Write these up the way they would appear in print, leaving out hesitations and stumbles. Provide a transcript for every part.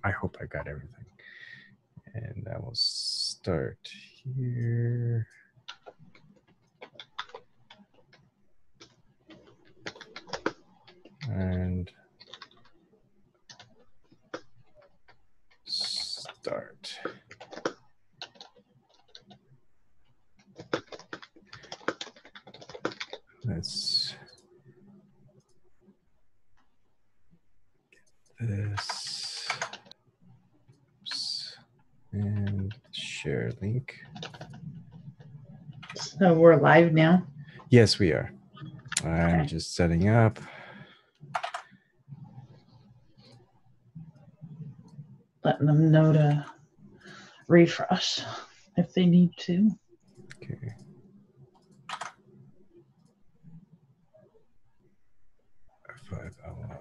I hope I got everything. And I will start here. And start. Let's get this. Oops. And share link. So we're live now? Yes, we are. I'm just setting up. Letting them know to refresh if they need to. Okay. F5LL.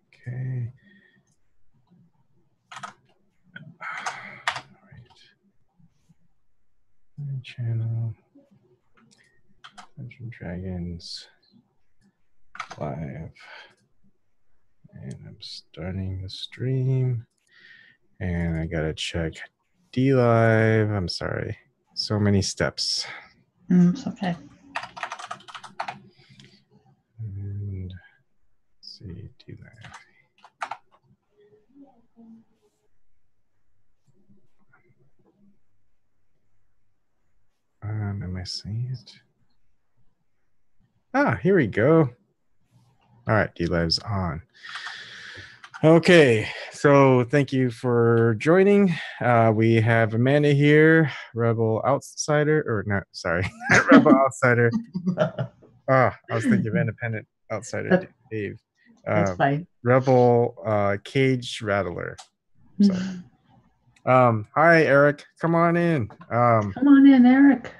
Okay. All right. My channel. Dungeons and Dragons live. And I'm starting the stream. And I gotta check DLive. I'm sorry. So many steps. It's okay. And let's see, DLive. Am I seeing it? Ah, here we go. All right, DLive's on. Okay, so thank you for joining. We have Amanda here, Rebel Outsider, or not, sorry, Rebel Outsider. I was thinking of Independent Outsider, Dave. That's fine. Rebel Cage Rattler. So, hi, Eric. Come on in. Come on in, Eric.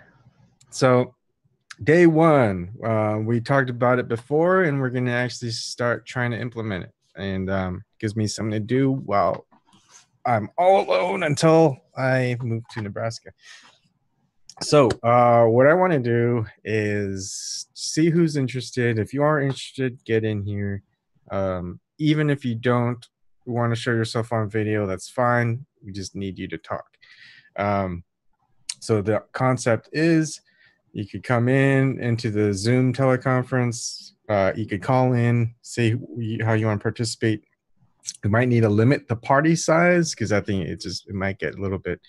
So, day one, we talked about it before, and we're going to actually start trying to implement it. And gives me something to do while I'm all alone until I move to Nebraska. So what I want to do is see who's interested. If you are interested, get in here. Even if you don't want to show yourself on video, that's fine. We just need you to talk. So the concept is you could come into the Zoom teleconference. You could call in, say how you want to participate. We might need to limit the party size because I think it might get a little bit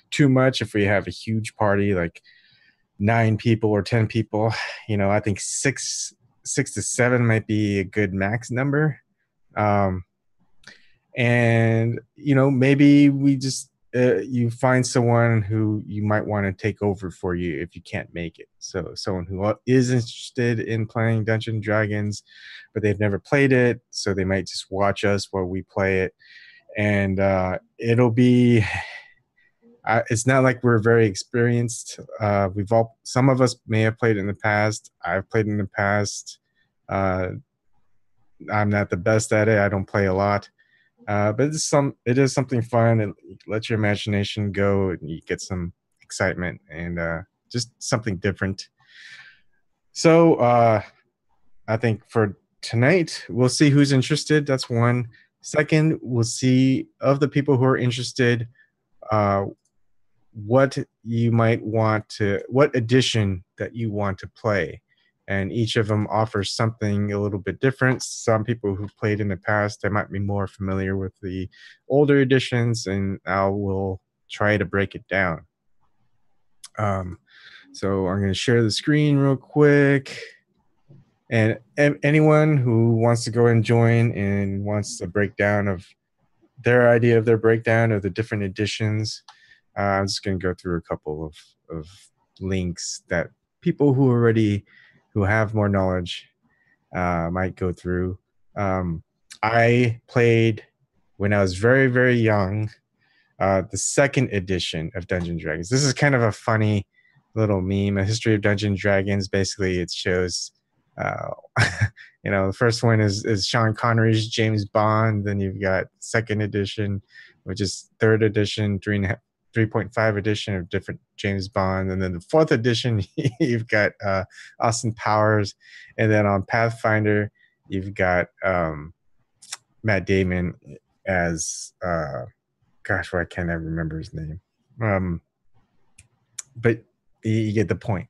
too much if we have a huge party like 9 people or 10 people. You know, I think 6 to 7 might be a good max number. And you know, maybe we just you find someone who you might want to take over for you if you can't make it. So someone who is interested in playing Dungeons and Dragons, but they've never played it, so they might just watch us while we play it. And it'll be it's not like we're very experienced. Some of us may have played in the past. I've played in the past. I'm not the best at it. I don't play a lot. But it is something fun, and let your imagination go, and you get some excitement and just something different. So I think for tonight, we'll see who's interested. That's one. Second, we'll see of the people who are interested, what edition that you want to play. And each of them offers something a little bit different. Some people who've played in the past, they might be more familiar with the older editions, and I will try to break it down. So I'm going to share the screen real quick. And anyone who wants to go and join and wants a breakdown of their idea of their breakdown of the different editions, I'm just going to go through a couple of links that people who have more knowledge might go through. I played when I was very, very young, the 2nd edition of Dungeons & Dragons. This is kind of a funny little meme, a history of Dungeons & Dragons. Basically, it shows, you know, the first one is Sean Connery's James Bond. Then you've got 2nd edition, which is 3rd edition, 3.5 edition of different James Bond, and then the 4th edition you've got Austin Powers, and then on Pathfinder you've got Matt Damon. as gosh, why can't I remember his name? But you get the point.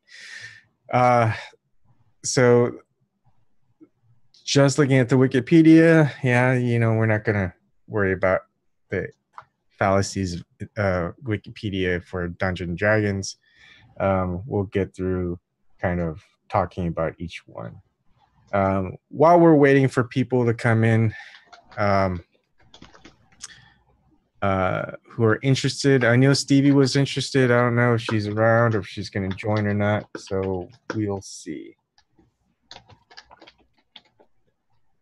So just looking at the Wikipedia, yeah, we're not gonna worry about the fallacies of Wikipedia for Dungeons and Dragons. We'll get through kind of talking about each one. While we're waiting for people to come in who are interested, I know Stevie was interested. I don't know if she's around or if she's going to join or not, so we'll see.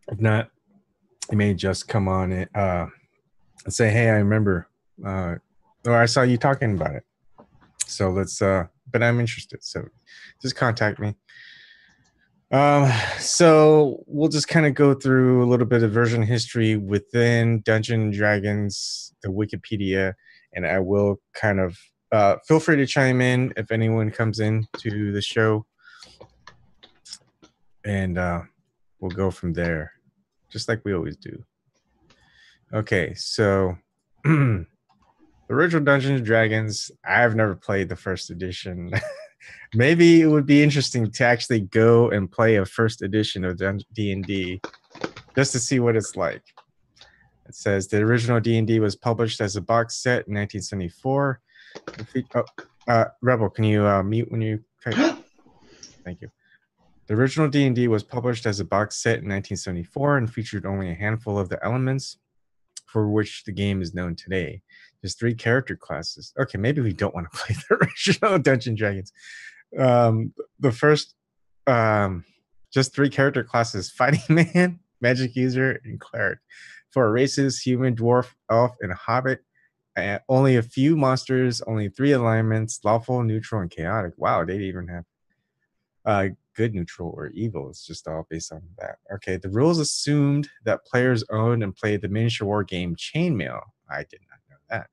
If not, you may just come on and say, hey, I remember, or I saw you talking about it. So let's, but I'm interested. So just contact me. So we'll just kind of go through a little bit of version history within Dungeons and Dragons, the Wikipedia, and I will kind of feel free to chime in if anyone comes in to the show, and we'll go from there, just like we always do. Okay, so the original Dungeons and Dragons, I've never played the first edition. Maybe it would be interesting to actually go and play a first edition of D&D just to see what it's like. It says the original D&D was published as a box set in 1974. Rebel, can you mute when you type? Thank you. The original D&D was published as a box set in 1974 and featured only a handful of the elements for which the game is known today. There's 3 character classes. Okay, maybe we don't want to play the original Dungeons & Dragons. The first, just 3 character classes: fighting man, magic user, and cleric. 4 races: human, dwarf, elf, and hobbit. Only a few monsters, only 3 alignments: lawful, neutral, and chaotic. Wow, they even have good, neutral, or evil. It's just all based on that. Okay, the rules assumed that players owned and played the miniature war game Chainmail. I did not know that.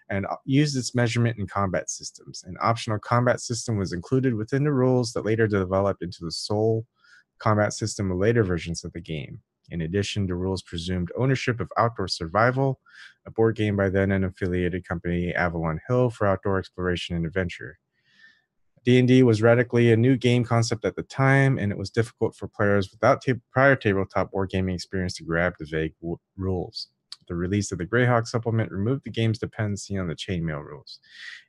And used its measurement and combat systems. An optional combat system was included within the rules that later developed into the sole combat system of later versions of the game. In addition, the rules presumed ownership of Outdoor Survival, a board game by then unaffiliated company Avalon Hill for outdoor exploration and adventure. D&D was radically a new game concept at the time, and it was difficult for players without prior tabletop or gaming experience to grab the vague rules. The release of the Greyhawk supplement removed the game's dependency on the chainmail rules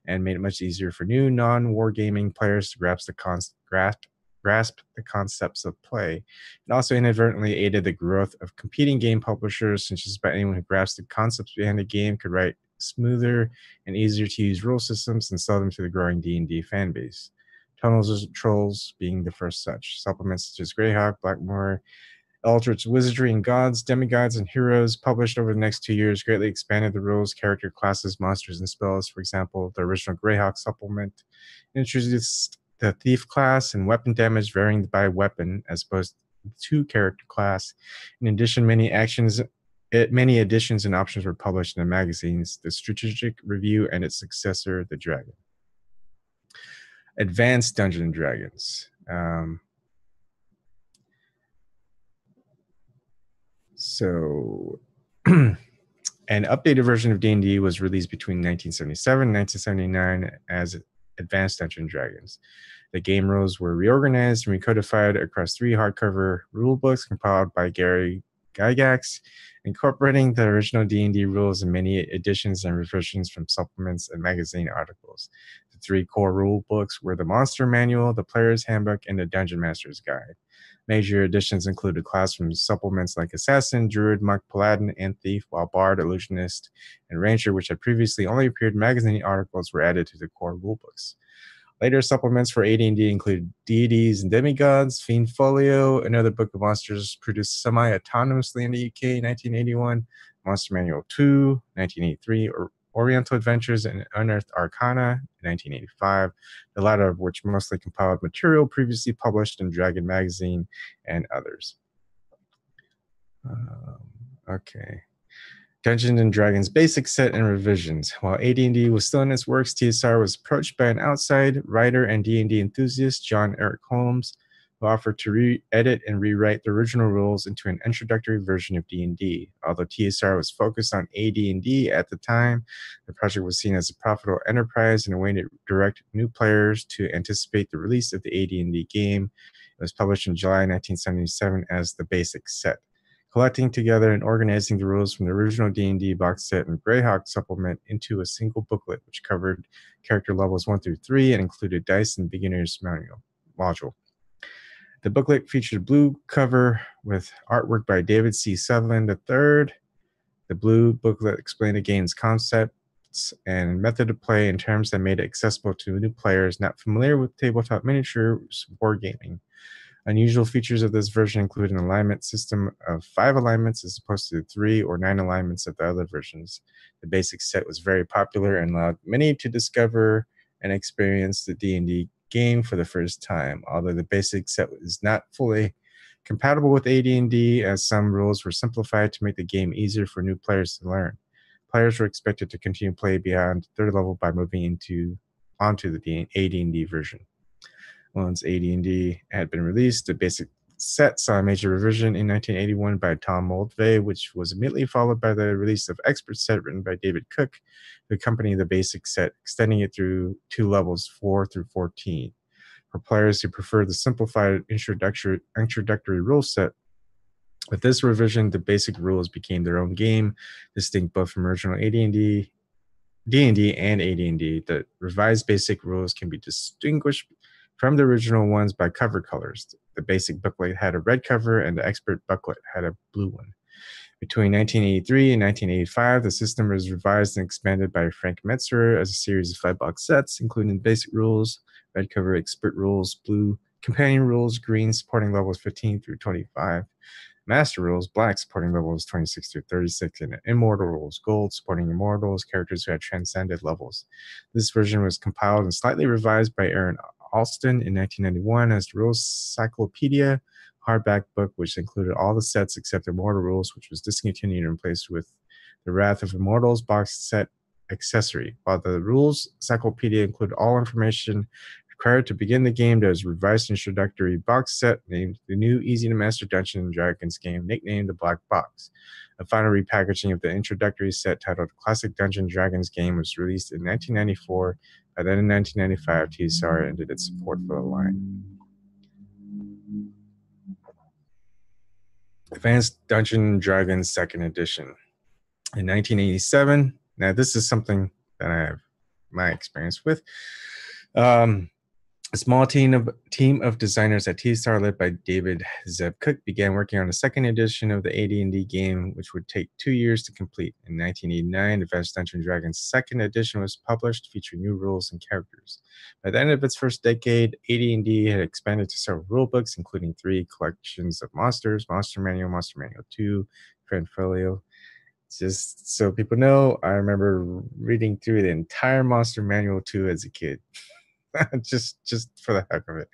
and made it much easier for new non-wargaming players to grasp the concepts of play. It also inadvertently aided the growth of competing game publishers, since just about anyone who grasped the concepts behind the game could write smoother and easier to use rule systems and sell them to the growing D&D fan base. Tunnels of Trolls being the first such. Supplements such as Greyhawk, Blackmoor, Eldritch Wizardry and Gods, Demigods, and Heroes, published over the next 2 years, greatly expanded the rules, character classes, monsters, and spells. For example, the original Greyhawk supplement introduced the Thief class and weapon damage varying by weapon as opposed to character class. In addition, many additions and options were published in the magazines, the Strategic Review and its successor, The Dragon. Advanced Dungeons and Dragons. So an updated version of D&D was released between 1977 and 1979 as Advanced Dungeons and Dragons. The game rules were reorganized and recodified across 3 hardcover rule books compiled by Gary Gygax, incorporating the original D&D rules and many additions and revisions from supplements and magazine articles. The 3 core rule books were the Monster Manual, the Player's Handbook, and the Dungeon Master's Guide. Major additions included class from supplements like Assassin, Druid, Monk, Paladin, and Thief, while Bard, Illusionist, and Ranger, which had previously only appeared in magazine articles, were added to the core rulebooks. Later supplements for AD&D included Deities and Demigods, Fiend Folio, another book of monsters produced semi-autonomously in the UK in 1981, Monster Manual 2, 1983, Oriental Adventures and Unearthed Arcana, 1985, the latter of which mostly compiled material previously published in Dragon Magazine and others. Okay. Dungeons and Dragons basic set and revisions. While AD&D was still in its works, TSR was approached by an outside writer and D&D enthusiast, John Eric Holmes, who offered to re-edit and rewrite the original rules into an introductory version of D&D. Although TSR was focused on AD&D at the time, the project was seen as a profitable enterprise and a way to direct new players to anticipate the release of the AD&D game. It was published in July 1977 as the basic set. Collecting together and organizing the rules from the original D&D box set and Greyhawk supplement into a single booklet, which covered character levels 1 through 3 and included dice and beginner's module. The booklet featured a blue cover with artwork by David C. Sutherland III. The blue booklet explained the game's concepts and method of play in terms that made it accessible to new players not familiar with tabletop miniatures wargaming. Unusual features of this version include an alignment system of 5 alignments as opposed to 3 or 9 alignments of the other versions. The basic set was very popular and allowed many to discover and experience the D&D game for the first time. Although the basic set is not fully compatible with AD&D, as some rules were simplified to make the game easier for new players to learn. Players were expected to continue play beyond 3rd level by moving onto the AD&D version. Once AD&D had been released, the basic set saw a major revision in 1981 by Tom Moldvay, which was immediately followed by the release of Expert Set written by David Cook, who accompanied the basic set, extending it through 2 levels 4 through 14. For players who prefer the simplified introductory rule set, with this revision, the basic rules became their own game, distinct both from original D&D and AD&D. The revised basic rules can be distinguished from the original ones by cover colors. The basic booklet had a red cover and the expert booklet had a blue one. Between 1983 and 1985, the system was revised and expanded by Frank Metzerer as a series of 5-box sets, including basic rules, red cover expert rules, blue companion rules, green supporting levels 15 through 25, master rules, black supporting levels 26 through 36, and immortal rules, gold supporting immortals, characters who had transcended levels. This version was compiled and slightly revised by Aaron Alston in 1991 as the Rules Cyclopedia hardback book, which included all the sets except Immortal Rules, which was discontinued and replaced with the Wrath of Immortals box set accessory. While the Rules Cyclopedia included all information required to begin the game, there was a revised introductory box set named the New Easy to Master Dungeons and Dragons game, nicknamed the Black Box. A final repackaging of the introductory set titled Classic Dungeons & Dragons game was released in 1994. By then in 1995, TSR ended its support for the line. Advanced Dungeons & Dragons 2nd Edition. In 1987, now this is something that I have my experience with. A small team of designers at TSR led by David Zeb Cook began working on a 2nd edition of the AD&D game, which would take 2 years to complete. In 1989, Advanced Dungeons & Dragons 2nd edition was published, featuring new rules and characters. By the end of its first decade, AD&D had expanded to several rulebooks, including 3 collections of monsters, Monster Manual 2, Friend Folio. Just so people know, I remember reading through the entire Monster Manual 2 as a kid. just for the heck of it.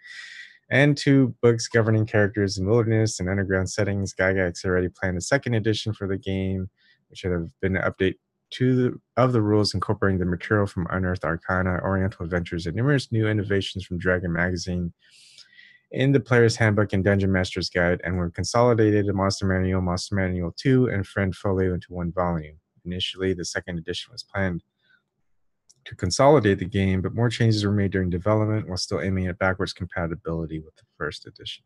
And 2 books governing characters in wilderness and underground settings. Gygax already planned a 2nd edition for the game, which would have been an update of the rules, incorporating the material from Unearthed Arcana, Oriental Adventures, and numerous new innovations from Dragon Magazine in the Player's Handbook and Dungeon Master's Guide, and were consolidated in Monster Manual 2, and Friend Folio into 1 volume. Initially, the 2nd edition was planned to consolidate the game, but more changes were made during development while still aiming at backwards compatibility with the 1st edition.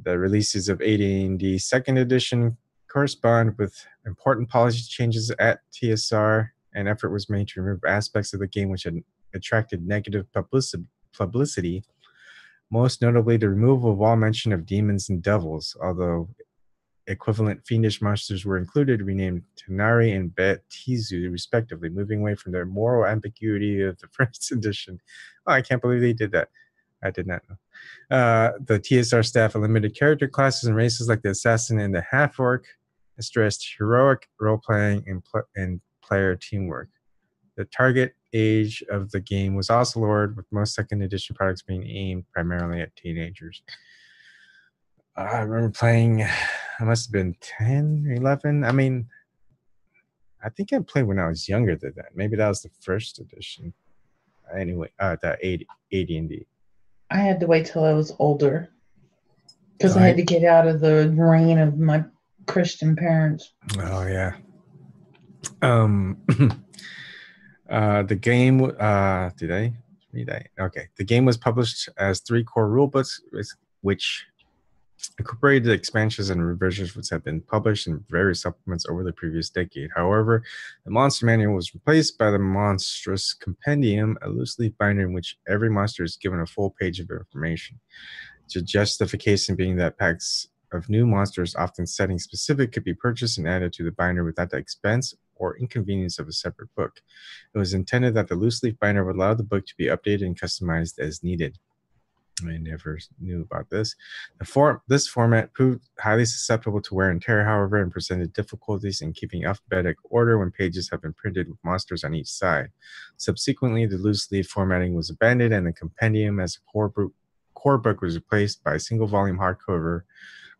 The releases of AD&D 2nd edition correspond with important policy changes at TSR. An effort was made to remove aspects of the game which had attracted negative publicity, most notably the removal of all mention of demons and devils, although equivalent fiendish monsters were included, renamed Tanari and Betizu, respectively, moving away from their moral ambiguity of the 1st edition. Oh, I can't believe they did that. I did not know. The TSR staff eliminated character classes and races like the Assassin and the Half-Orc, and stressed heroic role-playing and player teamwork. The target age of the game was also lowered, with most 2nd edition products being aimed primarily at teenagers. I remember playing, I must have been 10 or 11. I mean, I think I played when I was younger than that. Maybe that was the 1st edition. Anyway, the AD&D. I had to wait till I was older Because I had to get out of the reign of my Christian parents. Oh yeah. The game. Did I read that? Okay. The game was published as 3 core rulebooks, which incorporated expansions and revisions which have been published in various supplements over the previous decade. However, the Monster Manual was replaced by the Monstrous Compendium, a loose-leaf binder in which every monster is given a full page of information. The justification being that packs of new monsters, often setting-specific, could be purchased and added to the binder without the expense or inconvenience of a separate book. It was intended that the loose-leaf binder would allow the book to be updated and customized as needed. I never knew about this. This format proved highly susceptible to wear and tear, however, and presented difficulties in keeping alphabetic order when pages have been printed with monsters on each side. Subsequently, the loose-leaf formatting was abandoned, and the compendium as a core book was replaced by a single-volume hardcover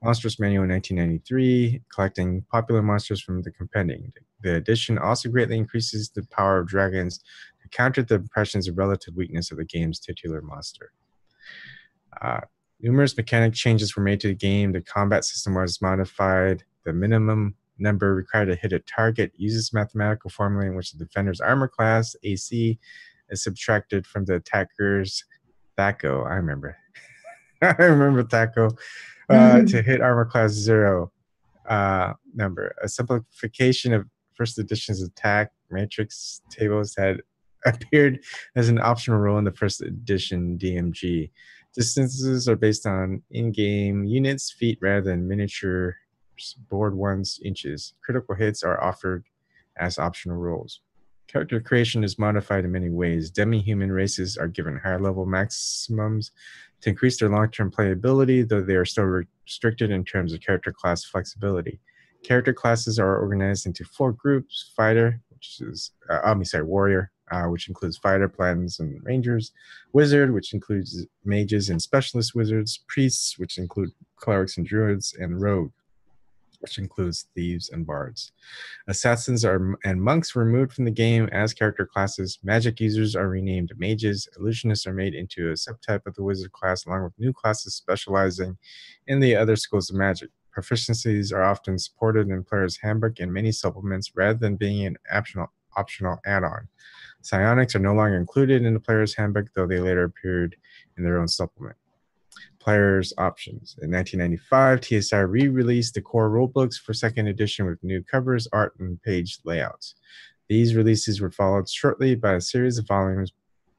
Monstrous Manual in 1993, collecting popular monsters from the compendium. The edition also greatly increases the power of dragons to counter the impressions of relative weakness of the game's titular monster. Numerous mechanic changes were made to the game. The combat system was modified. The minimum number required to hit a target uses a mathematical formula in which the defender's armor class, AC, is subtracted from the attacker's THACO. I remember. I remember THACO to hit armor class 0 number. A simplification of first edition's attack matrix tables had appeared as an optional rule in the first edition DMG. Distances are based on in-game units, feet, rather than miniature board ones, inches. Critical hits are offered as optional rules. Character creation is modified in many ways. Demi-human races are given higher level maximums to increase their long-term playability, though they are still restricted in terms of character class flexibility. Character classes are organized into 4 groups: fighter, which is warrior, which includes fighter, paladins, and rangers; wizard, which includes mages and specialist wizards; priests, which include clerics and druids; and rogue, which includes thieves and bards. Assassins and monks were removed from the game as character classes. Magic users are renamed mages. Illusionists are made into a subtype of the wizard class, along with new classes specializing in the other schools of magic. Proficiencies are often supported in player's handbook and many supplements rather than being an optional add-on. Psionics are no longer included in the player's handbook, though they later appeared in their own supplement. Player's options. In 1995, TSI re-released the core rulebooks for 2nd edition with new covers, art, and page layouts. These releases were followed shortly by a series of volumes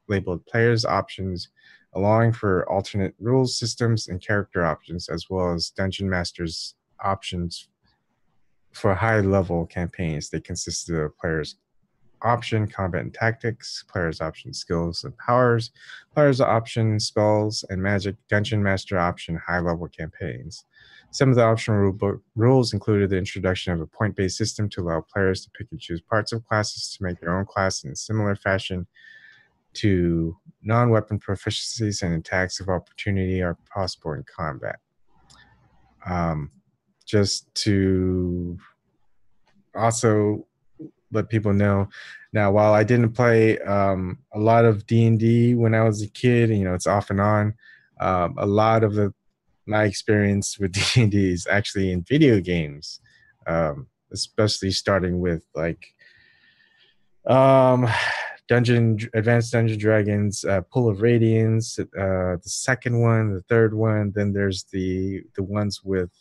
labeled Player's Options, allowing for alternate rules systems and character options, as well as Dungeon Master's options for high-level campaigns. They consisted of Player's Option, Combat and Tactics, Player's Option, Skills and Powers, Player's Option, Spells and Magic, Dungeon Master Option, high-level campaigns. Some of the optional rules included the introduction of a point-based system to allow players to pick and choose parts of classes to make their own class in a similar fashion to non-weapon proficiencies, and attacks of opportunity are possible in combat. Just to also let people know, now while I didn't play a lot of D&D when I was a kid, it's off and on, a lot of my experience with D&D is actually in video games, especially starting with like Advanced Dungeon Dragons, Pool of Radiance, the second one, the third one. Then there's the ones with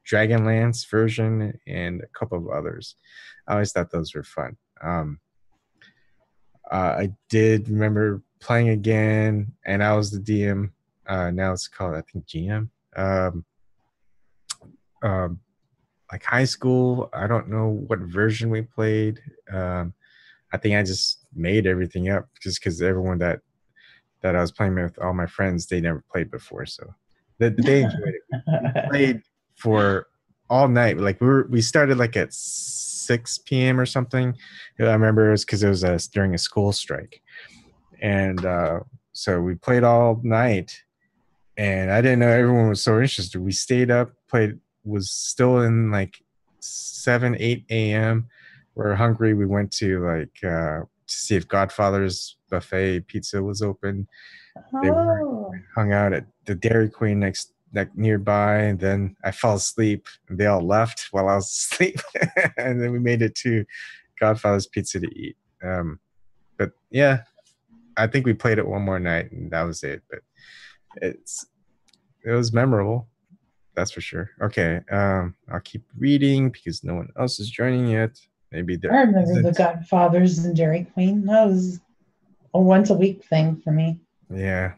Dragonlance version and a couple of others. I always thought those were fun. I did remember playing again, and I was the DM. Now it's called, I think, GM. Like high school, I don't know what version we played. I think I just made everything up just because everyone that I was playing with, all my friends, they never played before, so they enjoyed it. We played for all night. Like we started like at 6 p.m. or something. I remember it was because it was during a school strike, and so we played all night. And I didn't know everyone was so interested. We stayed up, was still in like 7, 8 a.m. We're hungry. We went to to see if Godfather's buffet pizza was open. They were hung out at the Dairy Queen next like nearby, and then I fell asleep and they all left while I was asleep. And then we made it to Godfather's Pizza to eat. But yeah, I think we played it one more night and that was it. But it was memorable, that's for sure. Okay, I'll keep reading because no one else is joining yet. Maybe there I remember isn't. the Godfathers and Dairy Queen. That was a once a week thing for me. Yeah.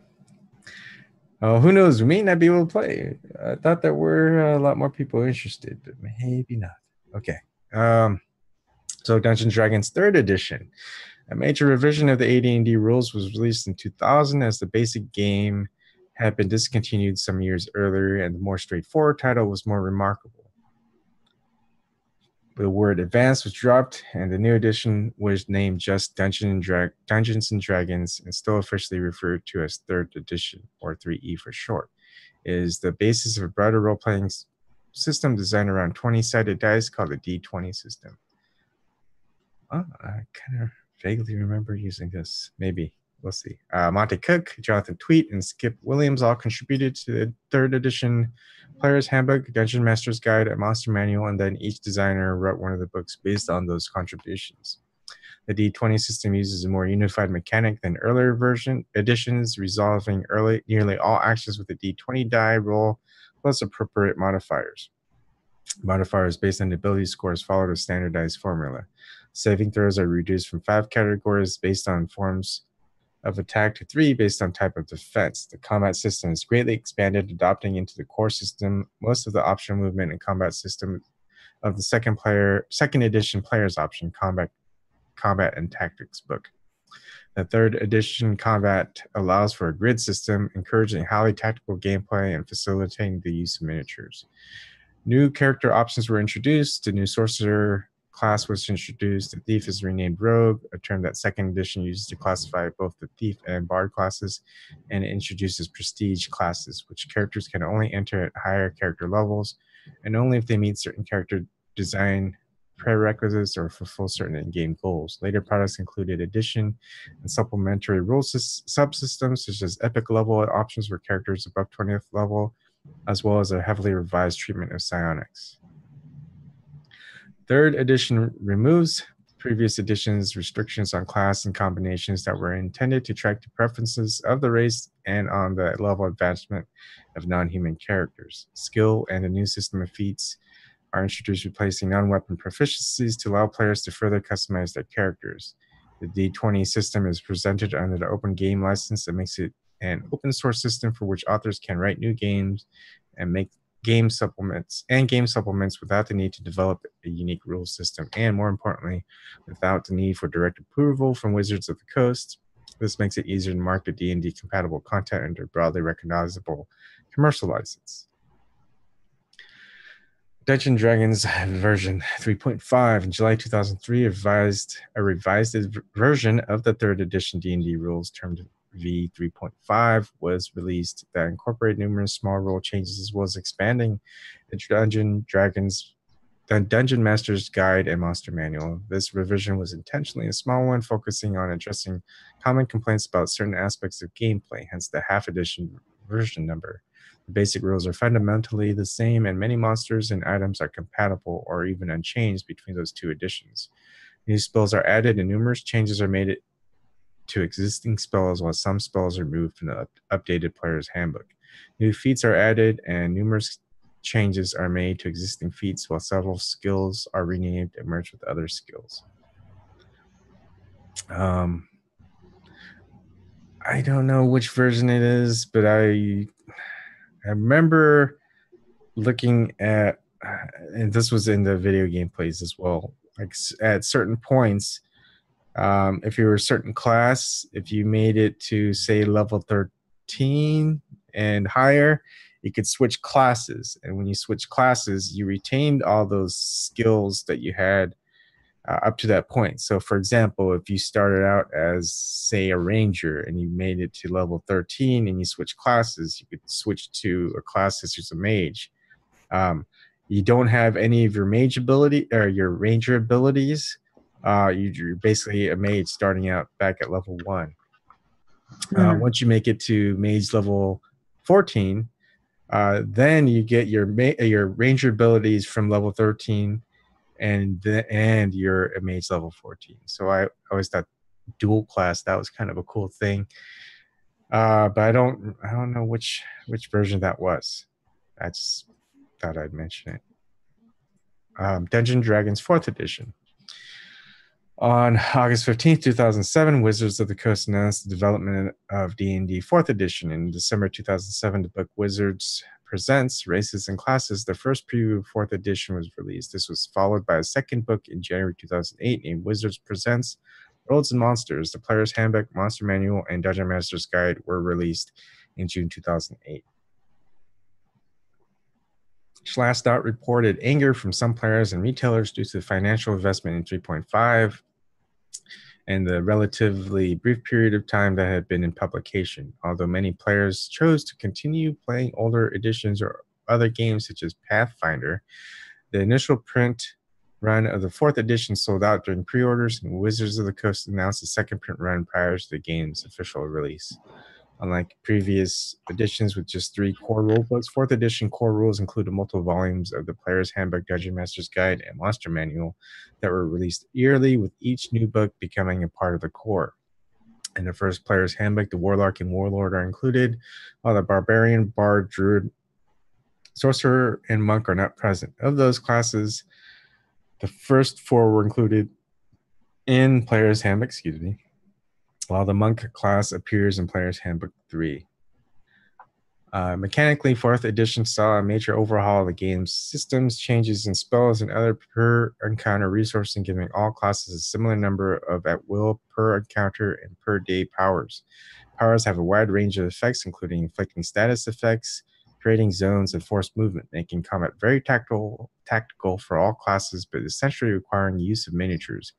Oh, who knows? We may not be able to play. I thought there were a lot more people interested, but maybe not. Okay. So Dungeons & Dragons 3rd edition. A major revision of the AD&D rules was released in 2000 as the basic game had been discontinued some years earlier, and the more straightforward title was more remarkable. The word advanced was dropped, and the new edition was named just Dungeons & Dragons and still officially referred to as 3rd edition, or 3E for short. It is the basis of a broader role-playing system designed around 20-sided dice called the D20 system. Oh, I kind of vaguely remember using this. Maybe. We'll see. Monte Cook, Jonathan Tweet, and Skip Williams all contributed to the 3rd edition Player's Handbook, Dungeon Master's Guide, and Monster Manual, and then each designer wrote one of the books based on those contributions. The D20 system uses a more unified mechanic than earlier editions, resolving nearly all actions with a D20 die roll plus appropriate modifiers. Modifiers based on ability scores followed a standardized formula. Saving throws are reduced from 5 categories based on forms of attack to 3 based on type of defense. The combat system is greatly expanded, adopting into the core system most of the optional movement and combat system of the second edition player's option combat and tactics book. The 3rd edition combat allows for a grid system, encouraging highly tactical gameplay and facilitating the use of miniatures. New character options were introduced. The new sorcerer class was introduced. The thief is renamed rogue, a term that 2nd edition uses to classify both the thief and bard classes, and it introduces prestige classes, which characters can only enter at higher character levels, and only if they meet certain character design prerequisites or fulfill certain in-game goals. Later products included addition and supplementary rule subsystems, such as epic level options for characters above 20th level, as well as a heavily revised treatment of psionics. 3rd edition removes previous edition's restrictions on class and combinations that were intended to track the preferences of the race and on the level advancement of non-human characters. Skill and a new system of feats are introduced, replacing non-weapon proficiencies to allow players to further customize their characters. The D20 system is presented under the open game license that makes it an open source system for which authors can write new games and make game supplements without the need to develop a unique rule system, and more importantly, without the need for direct approval from Wizards of the Coast. This makes it easier to market D&D compatible content under broadly recognizable commercial license. Dungeons & Dragons version 3.5 in July 2003, a revised version of the 3rd edition D&D rules termed V3.5 was released that incorporated numerous small rule changes, as well as expanding the Dungeon Master's Guide and Monster Manual. This revision was intentionally a small one, focusing on addressing common complaints about certain aspects of gameplay, hence the half edition version number. The basic rules are fundamentally the same, and many monsters and items are compatible or even unchanged between those 2 editions. New spells are added, and numerous changes are made to existing spells, while some spells are removed from the updated player's handbook. New feats are added, and numerous changes are made to existing feats, while several skills are renamed and merged with other skills. I don't know which version it is, but I remember looking at, and this was in the video game plays as well, like at certain points, if you were a certain class, if you made it to, say, level 13 and higher, you could switch classes. And when you switch classes, you retained all those skills that you had up to that point. So, for example, if you started out as, say, a ranger and you made it to level 13 and you switch classes, you could switch to a class such as a mage. You don't have any of your mage ability or your ranger abilities. You're basically a mage starting out back at level 1. Once you make it to mage level 14, Then you get your ranger abilities from level 13, and your mage level 14. So I always thought dual class, that was kind of a cool thing. But I don't know which version that was. I just thought I'd mention it. Dungeons and Dragons 4th edition. On August 15th, 2007, Wizards of the Coast announced the development of D&D 4th edition. In December 2007, the book Wizards Presents Races and Classes, the first preview of 4th edition, was released. This was followed by a second book in January 2008 named Wizards Presents Worlds and Monsters. The Player's Handbook, Monster Manual, and Dungeon Master's Guide were released in June 2008. Slashdot reported anger from some players and retailers due to the financial investment in 3.5 and the relatively brief period of time that had been in publication. Although many players chose to continue playing older editions or other games such as Pathfinder, the initial print run of the 4th edition sold out during pre-orders, and Wizards of the Coast announced a second print run prior to the game's official release. Unlike previous editions with just 3 core rulebooks, 4th edition core rules included multiple volumes of the Player's Handbook, Dungeon Master's Guide, and Monster Manual that were released yearly, with each new book becoming a part of the core. In the first Player's Handbook, the Warlock and Warlord are included, while the Barbarian, Bard, Druid, Sorcerer, and Monk are not present. Of those classes, the first 4 were included in Player's Handbook, while the Monk class appears in Player's Handbook 3. Mechanically, 4th edition saw a major overhaul of the game's systems, changes in spells and other per-encounter resourcing, giving all classes a similar number of at-will per-encounter and per-day powers. Powers have a wide range of effects, including inflicting status effects, creating zones, and forced movement, making combat very tactical for all classes, but essentially requiring use of miniatures,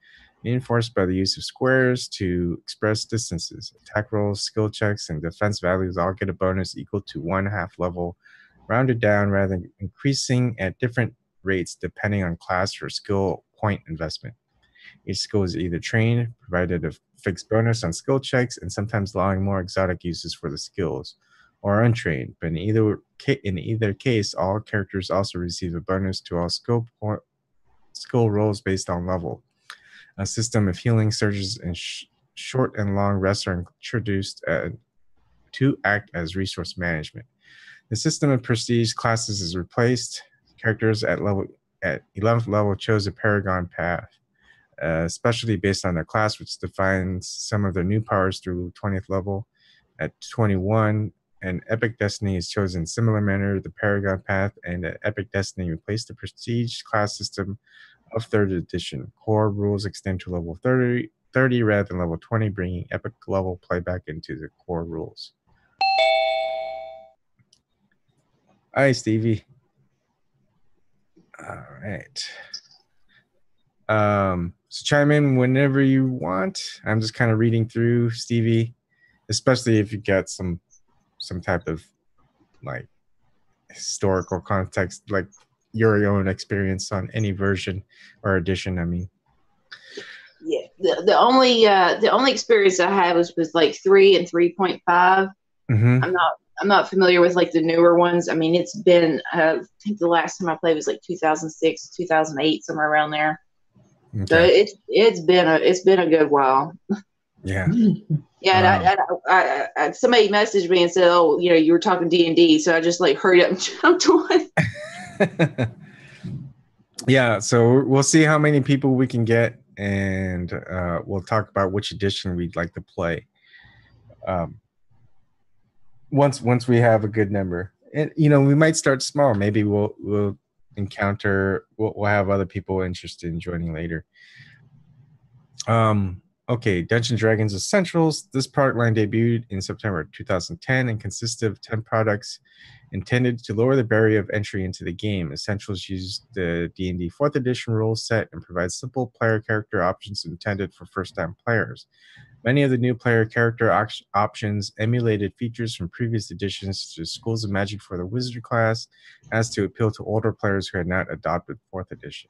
reinforced by the use of squares to express distances. Attack rolls, skill checks, and defense values all get a bonus equal to 1/2 level, rounded down rather than increasing at different rates depending on class or skill point investment. Each skill is either trained, provided a fixed bonus on skill checks, and sometimes allowing more exotic uses for the skills, or untrained, but in either case, all characters also receive a bonus to all skill rolls based on level. A system of healing surges and short and long rests are introduced to act as resource management. The system of prestige classes is replaced. Characters at 11th level chose a Paragon path, especially based on their class, which defines some of their new powers through 20th level. At 21, an Epic Destiny is chosen in similar manner. The Paragon path and the Epic Destiny replaced the prestige class system of 3rd edition. Core rules extend to level 30 rather than level 20, bringing epic level playback into the core rules. Hi, Stevie. All right. So chime in whenever you want. I'm just kind of reading through, Stevie, especially if you get some type of like historical context, like your own experience on any version or edition. I mean, yeah, the only experience I had was like 3 and 3.5. mm-hmm. I'm not familiar with like the newer ones. I mean, it's been I think the last time I played was like 2006, 2008, somewhere around there. Okay. So it's been a good while. Yeah. Yeah, and somebody messaged me and said, "Oh, you were talking D&D," so I just like hurried up and jumped on. Yeah, so we'll see how many people we can get, and we'll talk about which edition we'd like to play. Once we have a good number, and we might start small. Maybe we'll have other people interested in joining later. Okay, Dungeons & Dragons Essentials. This product line debuted in September 2010 and consisted of 10 products intended to lower the barrier of entry into the game. Essentials used the D&D 4th edition rule set and provides simple player character options intended for first-time players. Many of the new player character options emulated features from previous editions, such as Schools of Magic for the Wizard class, as to appeal to older players who had not adopted 4th edition.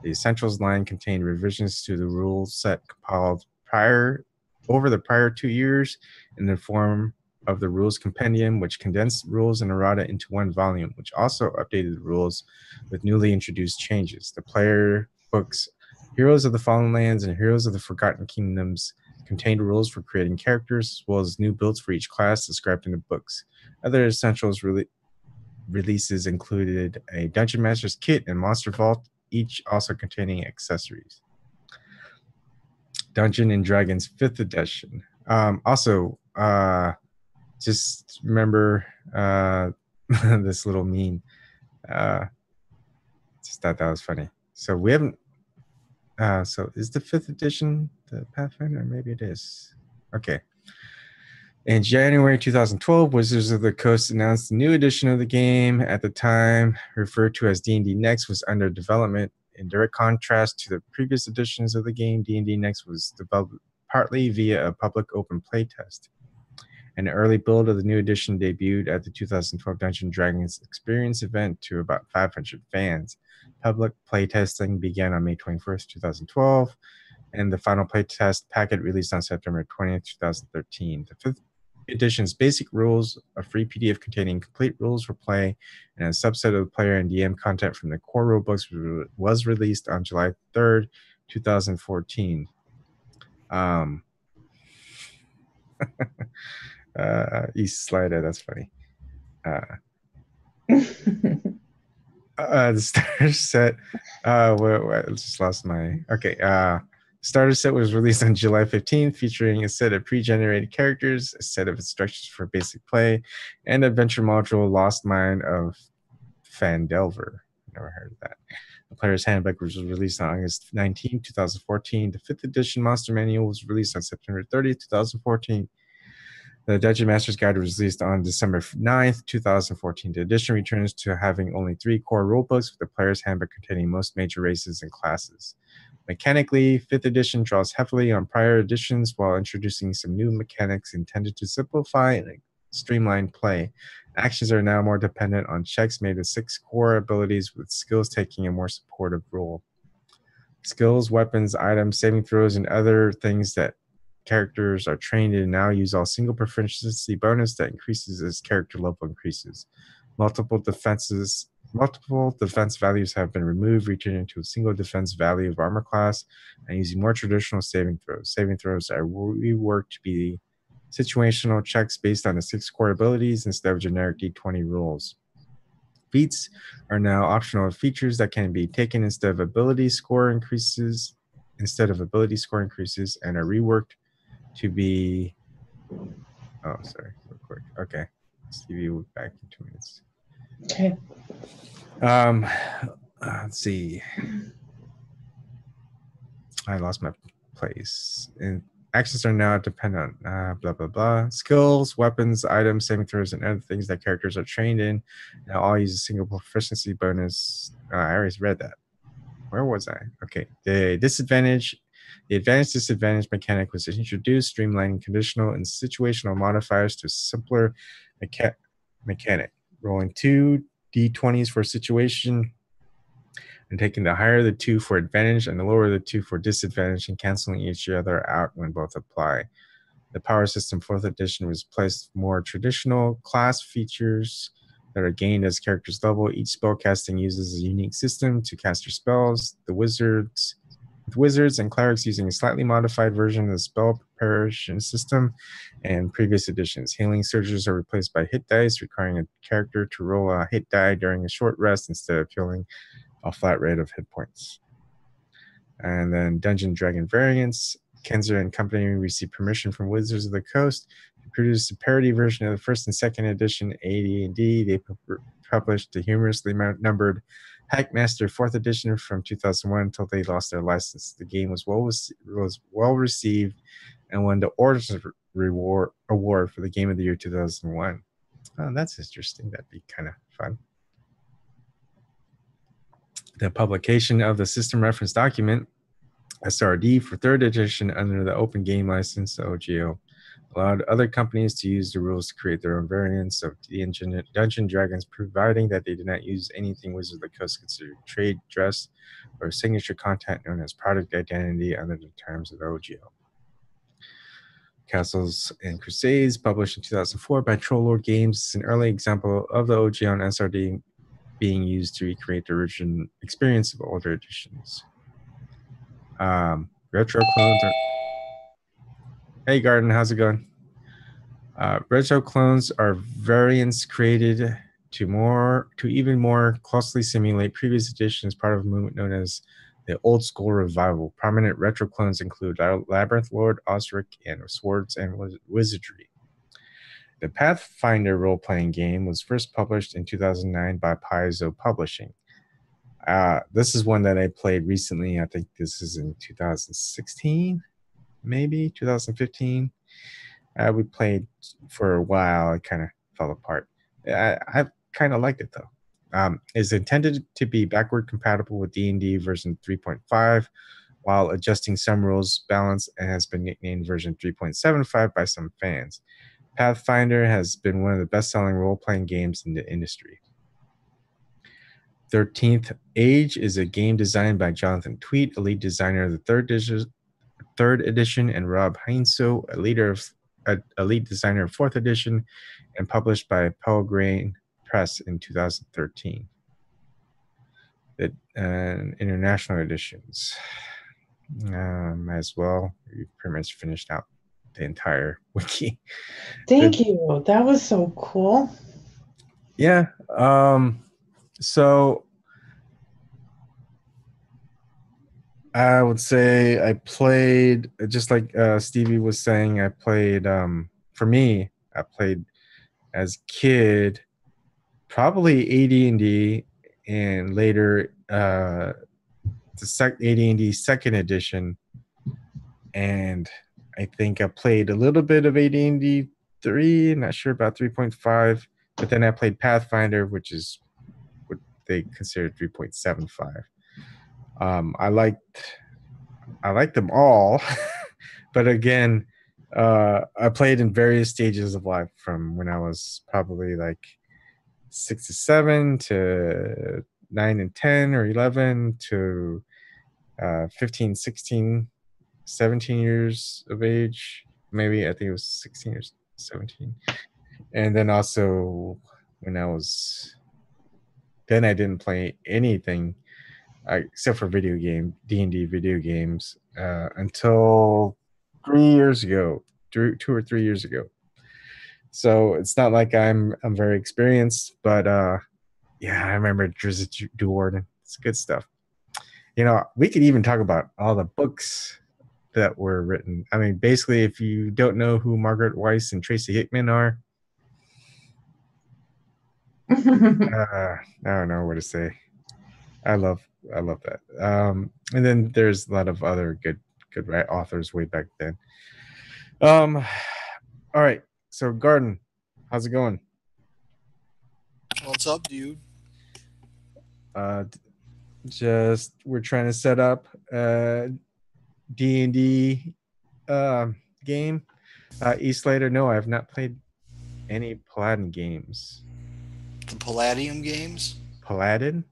The Essentials line contained revisions to the rule set compiled over the prior 2 years in the form of the rules compendium, which condensed rules and errata into one volume, which also updated the rules with newly introduced changes. The player books Heroes of the Fallen Lands and Heroes of the Forgotten Kingdoms contained rules for creating characters, as well as new builds for each class described in the books. Other essentials releases included a Dungeon Master's Kit and Monster Vault, each also containing accessories. Dungeon and Dragons 5th edition. Just remember this little meme. Just thought that was funny. So we haven't. So is the 5th edition the Pathfinder? Maybe it is. Okay. In January 2012, Wizards of the Coast announced a new edition of the game. At the time, referred to as D&D Next, was under development. In direct contrast to the previous editions of the game, D&D Next was developed partly via a public open playtest. An early build of the new edition debuted at the 2012 Dungeons & Dragons Experience event to about 500 fans. Public playtesting began on May 21st, 2012, and the final playtest packet released on September 20th, 2013. The 5th edition's basic rules, a free PDF containing complete rules for play, and a subset of the player and DM content from the core rulebooks was released on July 3rd, 2014. East Slider, that's funny. The starter set, I just lost my, okay. Starter set was released on July 15th, featuring a set of pre-generated characters, a set of instructions for basic play, and adventure module Lost Mine of Fandelver. Never heard of that. The Player's Handbook was released on August 19, 2014. The 5th edition Monster Manual was released on September 30, 2014. The Dungeon Master's Guide was released on December 9th, 2014. The edition returns to having only 3 core rulebooks, with the Player's Handbook containing most major races and classes. Mechanically, 5th edition draws heavily on prior editions while introducing some new mechanics intended to simplify and streamline play. Actions are now more dependent on checks made with 6 core abilities, with skills taking a more supportive role. Skills, weapons, items, saving throws, and other things that characters are trained in now use all single proficiency bonus that increases as character level increases. Multiple defense values have been removed, returning to a single defense value of armor class and using more traditional saving throws. Saving throws are reworked to be situational checks based on the 6 core abilities instead of generic D20 rules. Feats are now optional features that can be taken instead of ability score increases, and are reworked to be. Oh, sorry, real quick. Okay, see you back in 2 minutes. Okay. Let's see. I lost my place. And actions are now dependent on blah blah blah. Skills, weapons, items, saving throws, and other things that characters are trained in now all use a single proficiency bonus. I already read that. Where was I? Okay. The advanced disadvantage mechanic was introduced, streamlining conditional and situational modifiers to a simpler mechanic. Rolling 2 D20s for situation and taking the higher of the 2 for advantage and the lower of the 2 for disadvantage and canceling each other out when both apply. The Power System 4th edition was placed more traditional class features that are gained as characters level. Each spell casting uses a unique system to cast your spells. With wizards and clerics using a slightly modified version of the spell preparation system and previous editions. Healing surges are replaced by hit dice, requiring a character to roll a hit die during a short rest instead of healing a flat rate of hit points. And then Dungeon Dragon variants. Kenzer and company received permission from Wizards of the Coast to produce a parody version of the 1st and 2nd edition AD&D. They published the humorously numbered Hackmaster 4th edition from 2001 until they lost their license. The game was well received and won the Orders Award for the Game of the Year 2001. Oh, that's interesting. That'd be kind of fun. The publication of the system reference document, SRD, for 3rd edition under the Open Game License, OGO, allowed other companies to use the rules to create their own variants of Dungeon Dragons, providing that they did not use anything Wizards of the Coast considered trade, dress, or signature content known as product identity under the terms of the OGO. Castles and Crusades, published in 2004 by Trollord Games, is an early example of the OG on SRD being used to recreate the original experience of older editions. Retro clones are... Hey, Garden, how's it going? Retro clones are variants created to even more closely simulate previous editions, part of a movement known as the Old School Revival. Prominent retro clones include Labyrinth Lord, Osric, and Swords and Wizardry. The Pathfinder role-playing game was first published in 2009 by Paizo Publishing. This is one that I played recently. I think this is in 2016, maybe 2015. We played for a while. It kind of fell apart. I kind of liked it though. It's intended to be backward compatible with D&D version 3.5 while adjusting some rules balance, and has been nicknamed version 3.75 by some fans. Pathfinder has been one of the best-selling role-playing games in the industry. 13th Age is a game designed by Jonathan Tweet, a lead designer of the third edition, and Rob Heinso, a lead designer of 4th edition, and published by Pelgrane Press in 2013. International editions as well. We pretty much finished out the entire wiki. Thank you. That was so cool. Yeah. So I would say I played, just like Stevie was saying, I played, for me, I played as a kid, probably AD&D, and later the AD&D second edition. And I think I played a little bit of AD&D 3, not sure about 3.5, but then I played Pathfinder, which is what they consider 3.75. I liked them all, but again, I played in various stages of life, from when I was probably like 6 to 7 to 9 and 10 or 11 to 15, 16, 17 years of age. Maybe I think it was 16 or 17. And then also when I didn't play anything except for D&D video games, until 3 years ago, 2 or 3 years ago. So it's not like I'm very experienced, but yeah, I remember Drizzt Do'Urden. It's good stuff. You know, we could even talk about all the books that were written. I mean, basically, if you don't know who Margaret Weiss and Tracy Hickman are, I don't know what to say. I love that. And then there's a lot of other good authors way back then. All right. So Garden, how's it going? What's up, dude? Just we're trying to set up D&D game. Eastlater, no, I have not played any Paladin games. The Palladium games? Paladin?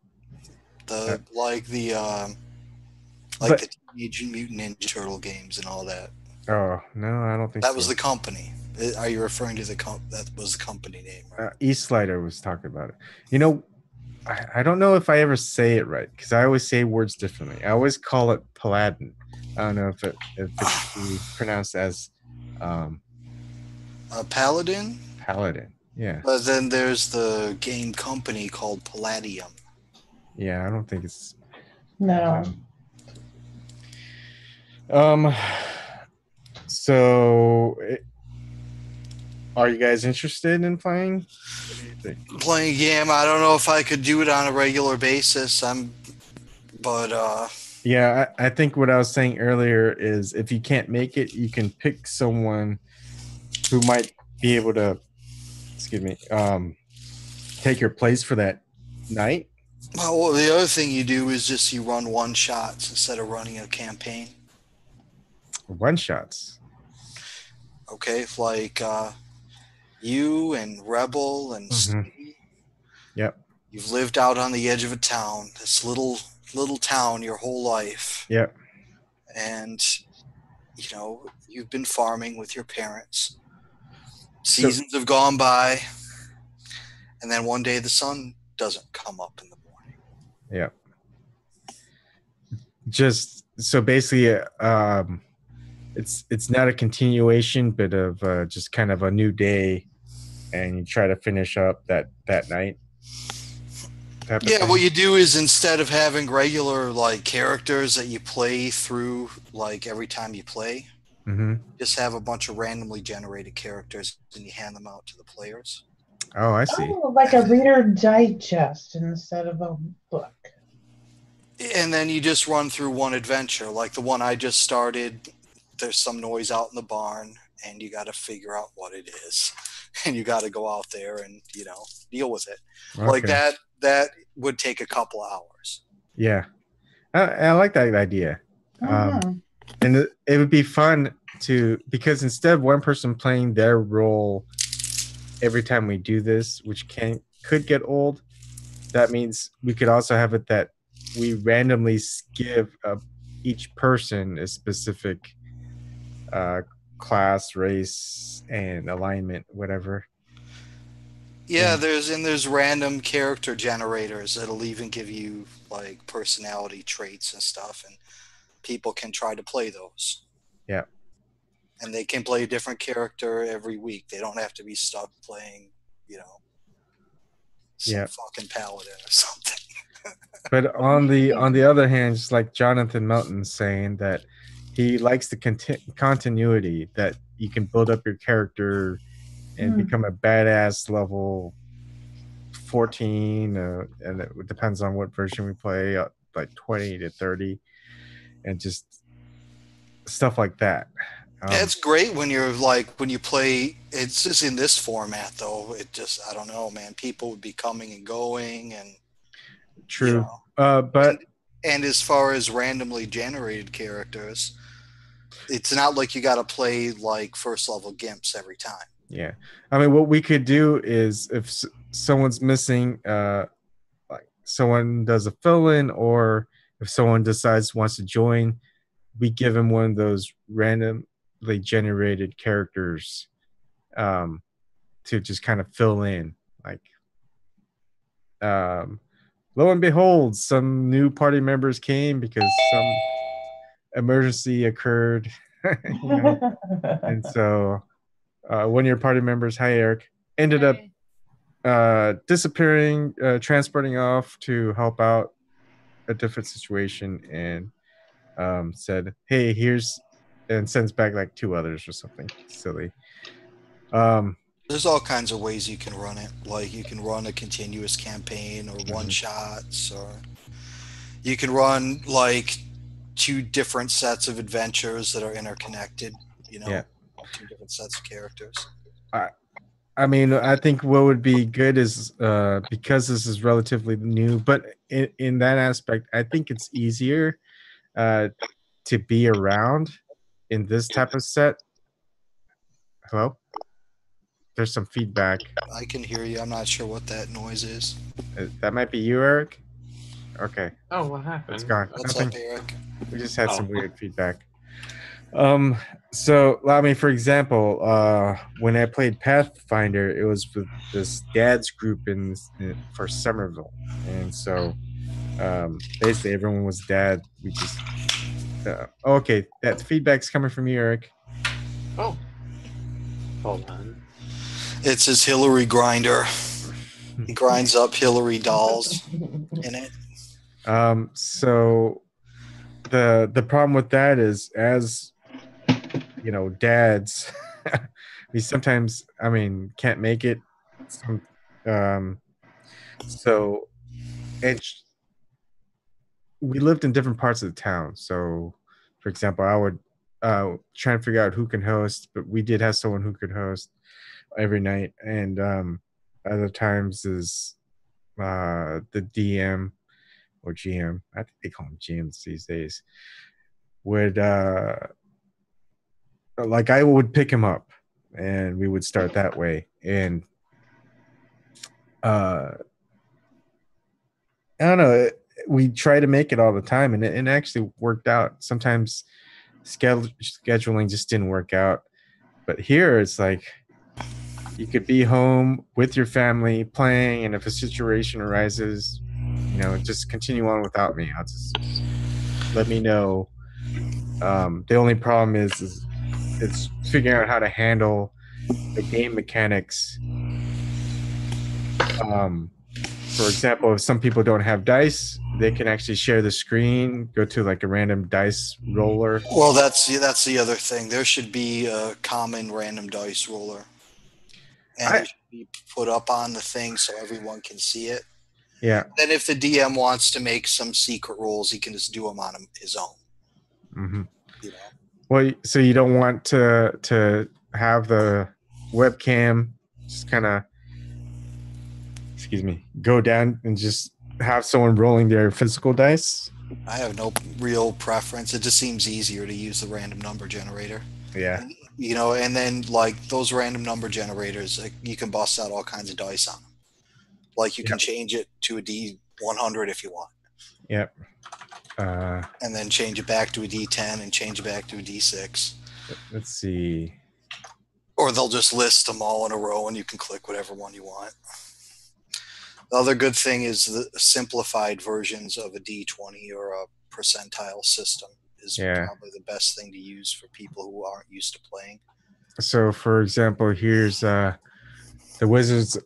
The But- the Teenage Mutant Ninja Turtle games and all that. Oh no, I don't think That so. was the company. Are you referring to that was the company name, right? Eastlighter was talking about it. You know, I don't know if I ever say it right, because I always say words differently. I always call it Paladin. I don't know if it should be pronounced as Paladin? Paladin. Yeah. But then there's the game company called Palladium. Yeah, I don't think it's No. So are you guys interested in playing? What do you think? Playing a game, I don't know if I could do it on a regular basis. Yeah, I think what I was saying earlier is, if you can't make it, you can pick someone who might be able to, take your place for that night. Well, the other thing you do is just you run one shots instead of running a campaign. One shots. Okay, like you and Rebel and Steve, Yep. you've lived out on the edge of a town, this little town your whole life. Yep. And you know, you've been farming with your parents. So- Seasons have gone by, and then one day the sun doesn't come up in the morning. Yeah. Just so basically, it's not a continuation, but of just kind of a new day, and you try to finish up that night. Type of Yeah, thing. what you do is instead of having regular like characters that you play through like every time you play, Mm-hmm. just have a bunch of randomly generated characters and you hand them out to the players. Oh, I see. Oh, like a Reader Digest instead of a book. And then you just run through one adventure. Like the one I just started, there's some noise out in the barn and you got to figure out what it is. And you got to go out there and, you know, deal with it. Okay. Like that would take a couple hours. Yeah, I like that idea. And it would be fun because instead of one person playing their role every time we do this, which could get old, that means we could also have it that we randomly give each person a specific class, race, and alignment, whatever. Yeah, there's random character generators that'll even give you like personality traits and stuff, and people can try to play those. Yeah. And they can play a different character every week. They don't have to be stuck playing, you know, some fucking paladin or something. But on the other hand, just like Jonathan Melton's saying that he likes the continuity, that you can build up your character and become a badass level 14, and it depends on what version we play, like 20 to 30, and just stuff like that. It's great when you're like when you play. It's just in this format though. It just I don't know, man. People would be coming and going, and true. You know, But and as far as randomly generated characters, it's not like you got to play like first level gimps every time. Yeah, I mean, what we could do is if someone's missing, like someone does a fill-in, or if someone wants to join, we give him one of those randomly generated characters to just kind of fill in. Like, lo and behold, some new party members came because some emergency occurred, you know? And so one of your party members, hi Eric, ended up disappearing, transporting off to help out a different situation, and said, hey, here's, and sends back like 2 others or something silly. There's all kinds of ways you can run it. Like you can run a continuous campaign or one shots, or you can run like 2 different sets of adventures that are interconnected, you know, 2 different sets of characters. I mean, I think what would be good is because this is relatively new, but in that aspect, I think it's easier to be around in this type of set. Hello? There's some feedback. I can hear you. I'm not sure what that noise is. That might be you, Eric. Okay. Oh, what happened? It's gone. What's Nothing. up, Eric? We just had some weird feedback. So I mean, for example, when I played Pathfinder, it was with this dad's group for Somerville, and so basically everyone was dad. We just okay. That feedback's coming from you, Eric. Oh, hold on. It's his Hillary grinder. He grinds up Hillary dolls in it. So the problem with that is, as you know, dads, we sometimes, I mean, can't make it. So we lived in different parts of the town. So, for example, I would try and figure out who can host, but we did have someone who could host every night, and other times is the DM or GM. I think they call them GMs these days. Would like I would pick him up, and we would start that way. And I don't know. We try to make it all the time, and it actually worked out. Sometimes scheduling just didn't work out. But here it's like you could be home with your family playing, and if a situation arises, you know, just continue on without me. I'll just let me know. The only problem is it's figuring out how to handle the game mechanics. For example, if some people don't have dice, they can actually share the screen, go to like a random dice roller. Well, that's the other thing. There should be a common random dice roller, and it should be put up on the thing so everyone can see it. Yeah. Then if the DM wants to make some secret rolls, he can just do them on his own. Mm-hmm. You know. Well, so you don't want to have the webcam just kind of, excuse me, go down and just have someone rolling their physical dice? I have no real preference. It just seems easier to use the random number generator. Yeah. And, you know, and then like those random number generators, like, you can bust out all kinds of dice on them. Like you can change it to a D100 if you want. Yep. And then change it back to a D10 and change it back to a D6. Let's see. Or they'll just list them all in a row and you can click whatever one you want. The other good thing is the simplified versions of a D20 or a percentile system is probably the best thing to use for people who aren't used to playing. So, for example, here's the Wizards.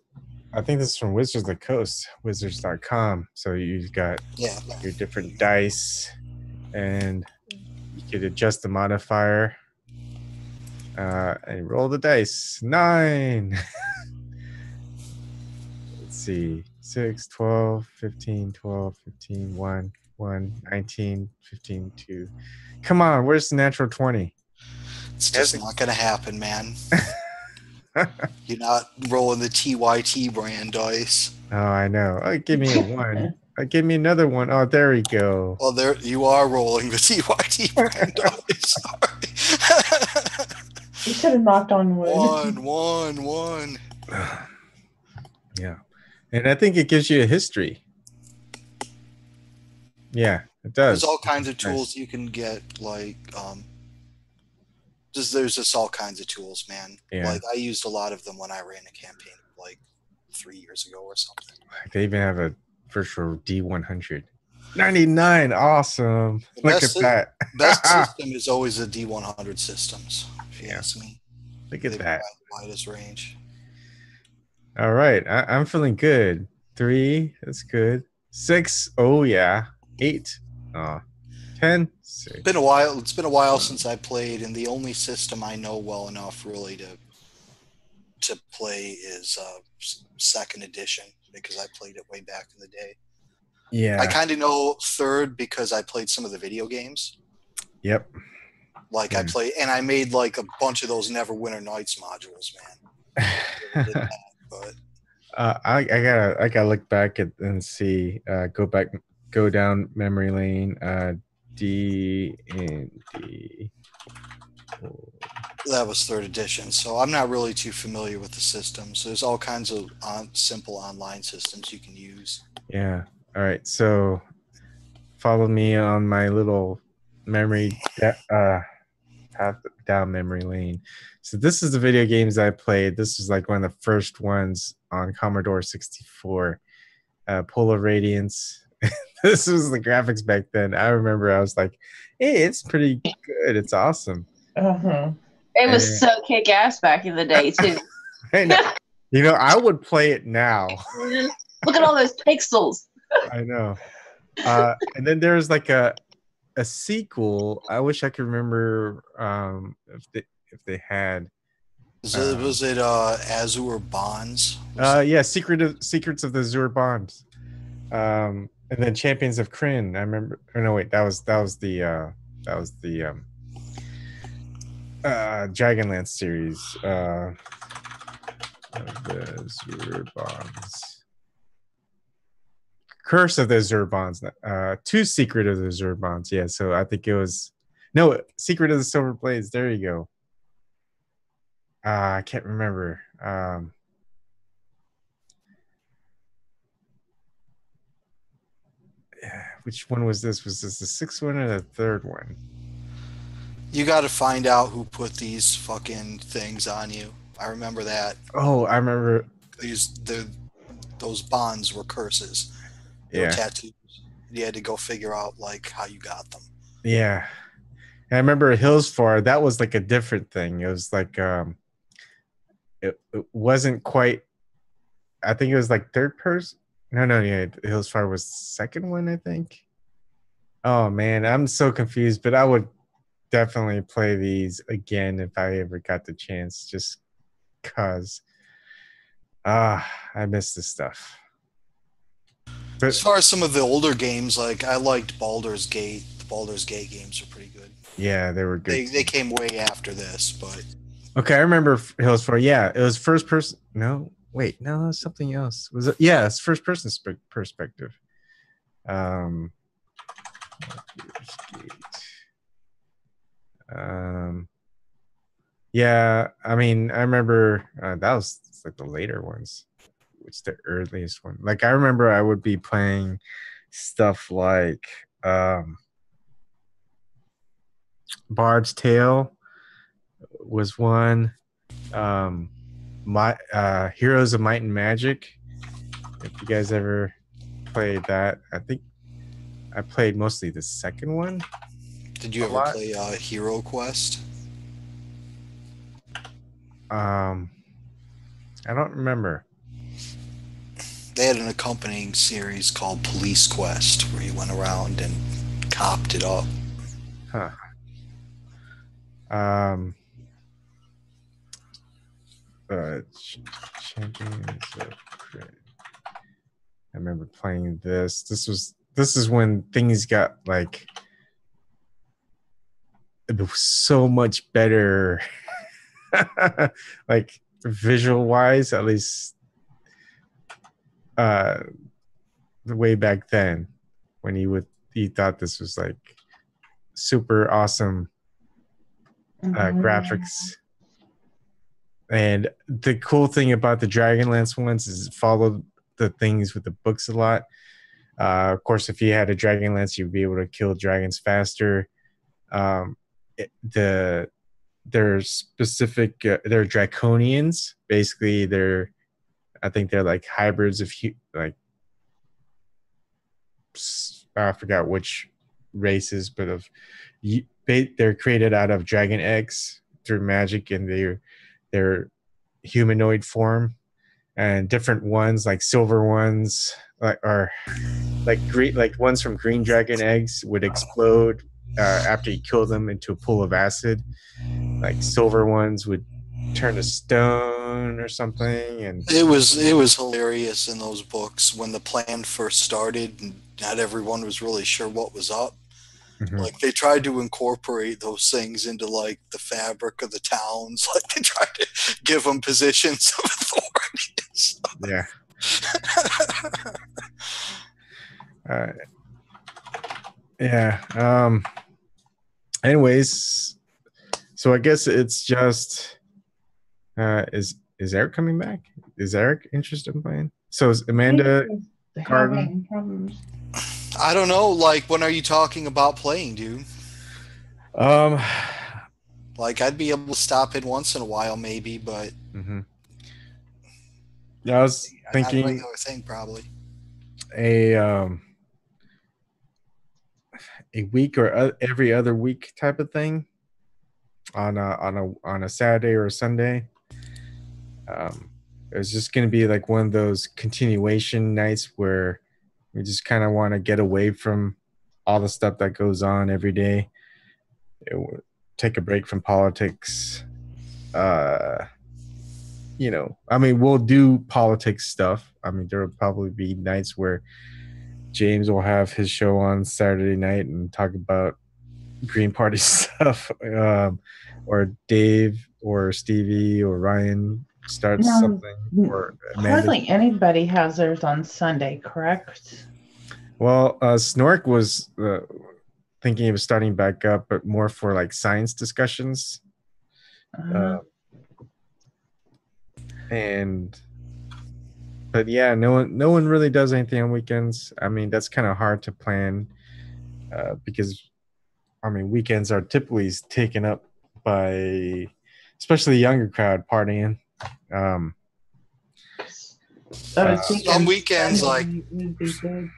I think this is from Wizards of the Coast, wizards.com. So you've got your different dice, and you could adjust the modifier and roll the dice. 9. Let's see. 6, 12, 15, 12, 15, 1, 1, 19, 15, 2. Come on, where's the natural 20? It's just not going to happen, man. You're not rolling the TYT brand dice. Oh, I know. Oh, give me a 1. Give me another 1. Oh, there we go. Well, there you are rolling the TYT brand dice. Sorry. You should have knocked on wood. 1. Yeah. And I think it gives you a history. Yeah, it does. There's all kinds of tools you can get, like there's just all kinds of tools, man. Yeah. Like I used a lot of them when I ran a campaign like 3 years ago or something. They even have a virtual D100. 99, awesome. Look at that. Best system is always the D100 systems, if you ask me. Look at that. The widest range. All right, I'm feeling good. 3, that's good. 6, oh yeah. 8, 10, 6. It's been a while since I played, and the only system I know well enough really to play is second edition, because I played it way back in the day. Yeah. I kind of know third because I played some of the video games. Yep. Like I played, and I made like a bunch of those Neverwinter Nights modules, man. I did that, but I gotta look back and see. Go down memory lane. D and D. That was third edition, so I'm not really too familiar with the systems. There's all kinds of simple online systems you can use. Yeah. All right. So follow me on my little memory path down memory lane. So this is the video games I played. This is like one of the first ones on Commodore 64. Polar Radiance. This was the graphics back then. I remember I was like, hey, it's pretty good. It's awesome. Uh-huh. It was so kick-ass back in the day, too. I know. You know, I would play it now. Look at all those pixels. I know. And then there's like a sequel. I wish I could remember if they had. Was it Azure Bonds? Yeah, Secrets of the Azure Bonds. And then Champions of Kryn. I remember. Oh no, wait, that was the Dragonlance series. The Azure Bonds. Curse of the Azure Bonds. Secret of the Azure Bonds. Yeah, so I think it was Secret of the Silver Blades. There you go. I can't remember. Which one was this? Was this the 6th one or the 3rd one? You got to find out who put these fucking things on you. I remember that. Oh, I remember. Those bonds were curses. They were Yeah, tattoos. You had to go figure out like how you got them. yeah. And I remember Hills Far. That was like a different thing. It was like it wasn't quite. I think it was like third person. No, yeah. Hills Far was second one, I think. Oh man, I'm so confused. But I would definitely play these again if I ever got the chance. Just cause I miss this stuff. But As far as some of the older games, like I liked Baldur's Gate. The Baldur's Gate games are pretty good. yeah, they were good. They came way after this, but Okay, I remember Hills 4. Yeah, it was first person. No, wait, no, it was something else. Was it? Yeah, it's first person perspective. Um, yeah, I mean, I remember that was like the later ones. Which the earliest one? Like I remember, I would be playing stuff like Bard's Tale was one. My Heroes of Might and Magic. If you guys ever played that, I think I played mostly the second one. did you ever play Hero Quest? I don't remember. They had an accompanying series called Police Quest where you went around and copped it up. Huh. Champions of Crit. I remember playing this. This is when things got like it was so much better, like visual wise, at least the way back then when he thought this was like super awesome graphics. And the cool thing about the Dragonlance ones is it followed the things with the books a lot. Of course, if you had a Dragonlance, you'd be able to kill dragons faster. They're specific. They're draconians. Basically, I think they're like hybrids of like I forgot which races, but they're created out of dragon eggs through magic, and they're humanoid form, and different ones like silver ones are like green, like ones from green dragon eggs would explode after you kill them into a pool of acid. Like silver ones would turn to stone or something, and it was hilarious in those books when the plan first started and not everyone was really sure what was up. Like they tried to incorporate those things into like the fabric of the towns. Like they tried to give them positions of authority. Yeah. Yeah. Anyways, so I guess it's just is Eric coming back? Is Eric interested in playing? So is Amanda having problems? I don't know. Like, when are you talking about playing, dude? Like, I'd be able to stop in once in a while, maybe, but yeah, I was thinking not a regular thing, probably. A week or every other week type of thing on a Saturday or a Sunday. It was just going to be like one of those continuation nights where we just kind of want to get away from all the stuff that goes on every day. Take a break from politics. I mean, we'll do politics stuff. I mean, there will probably be nights where James will have his show on Saturday night and talk about Green Party stuff, or Dave or Stevie or Ryan starts something. Or hardly anybody has theirs on Sunday, correct? Well, Snork was thinking of starting back up, but more for like science discussions. But yeah, no one really does anything on weekends. I mean, that's kind of hard to plan because I mean, weekends are typically taken up by, especially the younger crowd partying. I was thinking Some weekends, like Sunday would be good.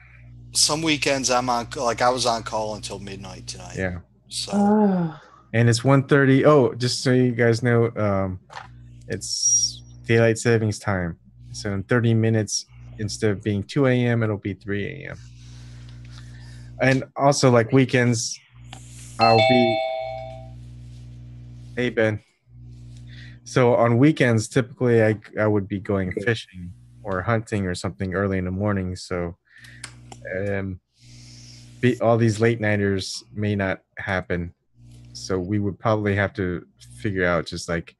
some weekends, I'm on. Like I was on call until midnight tonight. Yeah. So Oh, And it's 1:30. Oh, just so you guys know, it's daylight savings time. So in 30 minutes, instead of being 2 a.m., it'll be 3 a.m. And also, like weekends, I'll be. Hey, Ben. So on weekends, typically I would be going fishing or hunting or something early in the morning. So all these late nighters may not happen. So we would probably have to figure out just like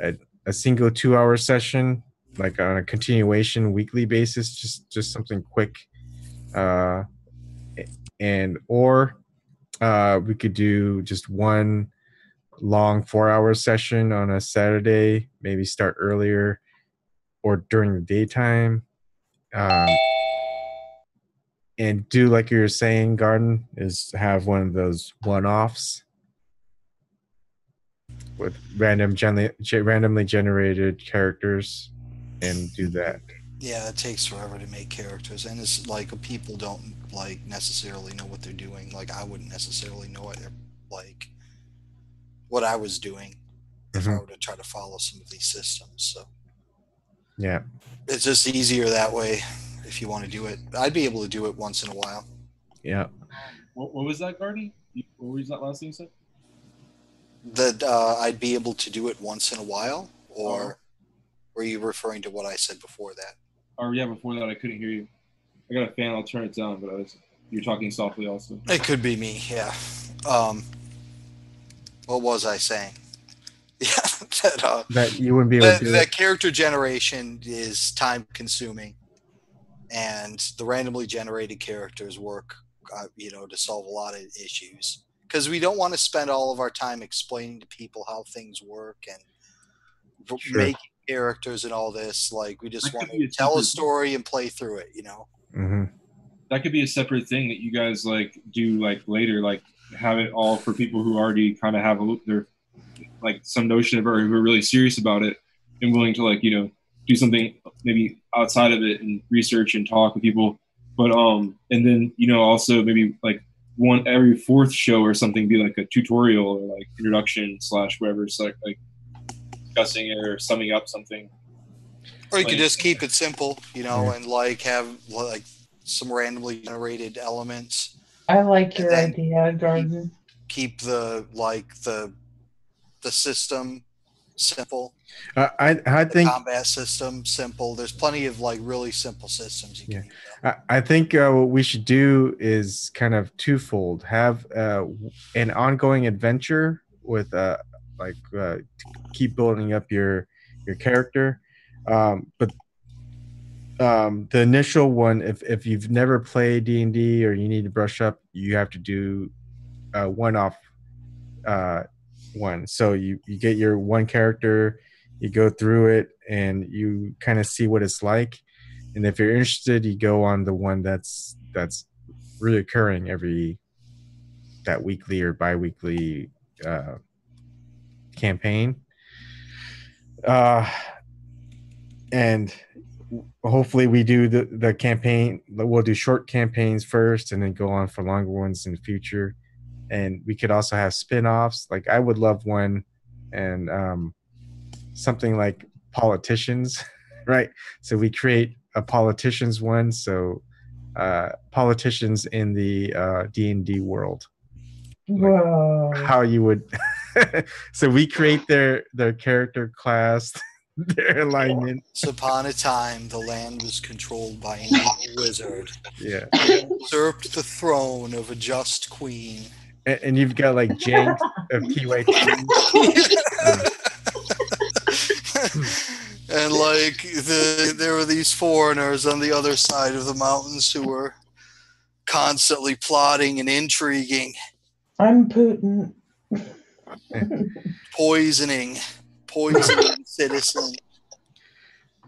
a single 2-hour session, like on a continuation weekly basis, just something quick. Or we could do just one long 4-hour session on a Saturday, maybe start earlier or during the daytime. And do like you were saying, Garden, is have one of those one-offs with randomly generated characters and do that. yeah, it takes forever to make characters, and it's like people don't like necessarily know what they're doing. Like I wouldn't necessarily know what I was doing if I were to try to follow some of these systems. So yeah, it's just easier that way if you want to do it. I'd be able to do it once in a while. Yeah. What was that, Gardy? What was that last thing you said? That I'd be able to do it once in a while, or were you referring to what I said before that? Or yeah, before that I couldn't hear you. I got a fan. I'll turn it down, but you're talking softly also. It could be me. Yeah. What was I saying? Yeah, that you wouldn't be able to do that character generation is time consuming, and the randomly generated characters work, to solve a lot of issues. Because we don't want to spend all of our time explaining to people how things work and making characters and all this. Like we just want to tell a story and play through it, Mm-hmm. That could be a separate thing that you guys like do like later, like have it all for people who already kind of have their like some notion of it, or who are really serious about it and willing to like do something maybe outside of it and research and talk with people. But and then also maybe like every fourth show or something be like a tutorial or like introduction / whatever. It's like discussing it or summing up something. Or you could just keep it simple, and like have like some randomly generated elements. I like your idea, Garden. Keep the system simple. I think combat system simple. There's plenty of like really simple systems you can use. I think what we should do is kind of twofold. Have an ongoing adventure with keep building up your character. But the initial one, if you've never played D&D or you need to brush up, you have to do a one-off one. So you get your one character, you go through it, and you kind of see what it's like. And if you're interested, you go on the one that's reoccurring that weekly or bi-weekly campaign. And hopefully we do the campaign. We'll do short campaigns first and then go on for longer ones in the future. And we could also have spin-offs. Like I would love one and something like politicians, right? So we create a politicians one. So politicians in the D&D world. Whoa. Like how you would so we create their character class, their alignment. Once upon a time, the land was controlled by an evil wizard. Yeah. Usurped the throne of a just queen. And you've got like Jenks of TYT. And like there were these foreigners on the other side of the mountains who were constantly plotting and intriguing. I'm Putin. Poisoning citizens.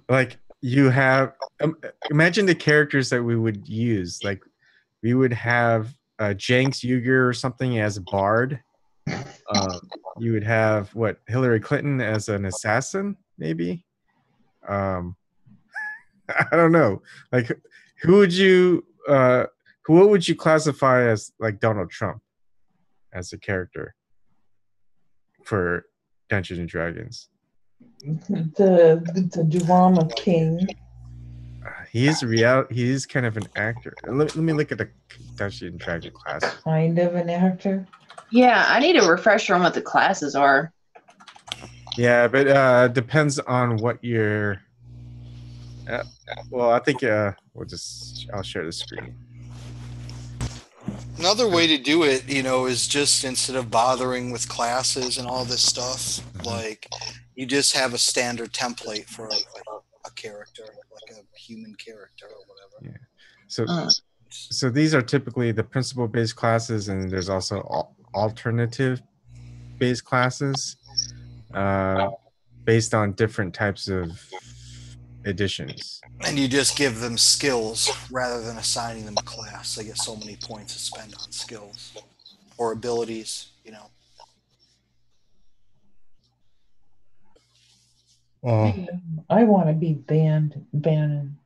Like you have imagine the characters that we would use. Like we would have Jenks Uger or something as a bard. You would have Hillary Clinton as an assassin, maybe. I don't know. Like, what would you classify as like Donald Trump as a character for Dungeons and Dragons? The drama king. He is kind of an actor. Let me look at the Dungeons and Dragons class. Kind of an actor. Yeah, I need a refresher on what the classes are. Yeah, but depends on what your. Well, I think I'll share the screen. Another way to do it, is just instead of bothering with classes and all this stuff, like you just have a standard template for a character, like a human character or whatever. Yeah. So these are typically the principle-based classes, and there's also alternative-based classes based on different types of editions. And you just give them skills rather than assigning them a class. They get so many points to spend on skills or abilities, I want to be Bannon.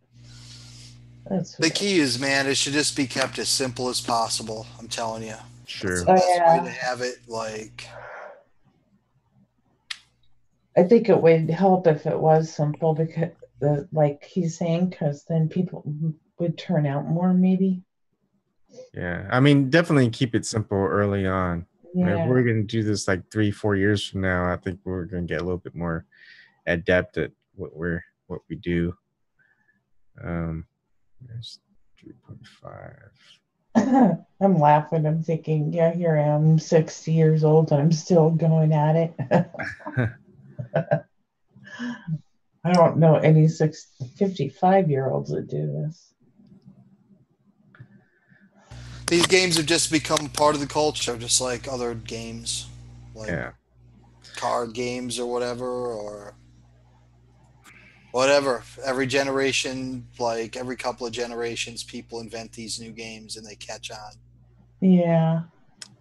That's the key is, man, it should just be kept as simple as possible. I'm telling you. Sure. That's the best way to have it. Like, I think it would help if it was simple, because like he's saying, because then people would turn out more, maybe. Yeah, I mean, definitely keep it simple early on. Yeah. If we're going to do this like 3-4 years from now, I think we're going to get a little bit more adept at what we do. There's 3.5. I'm laughing. I'm thinking, yeah, here I am, 60 years old, and I'm still going at it. I don't know any 55-year-olds that do this. these games have just become part of the culture, just like other games, like card games or whatever. Every generation, like every couple of generations, people invent these new games and they catch on. Yeah.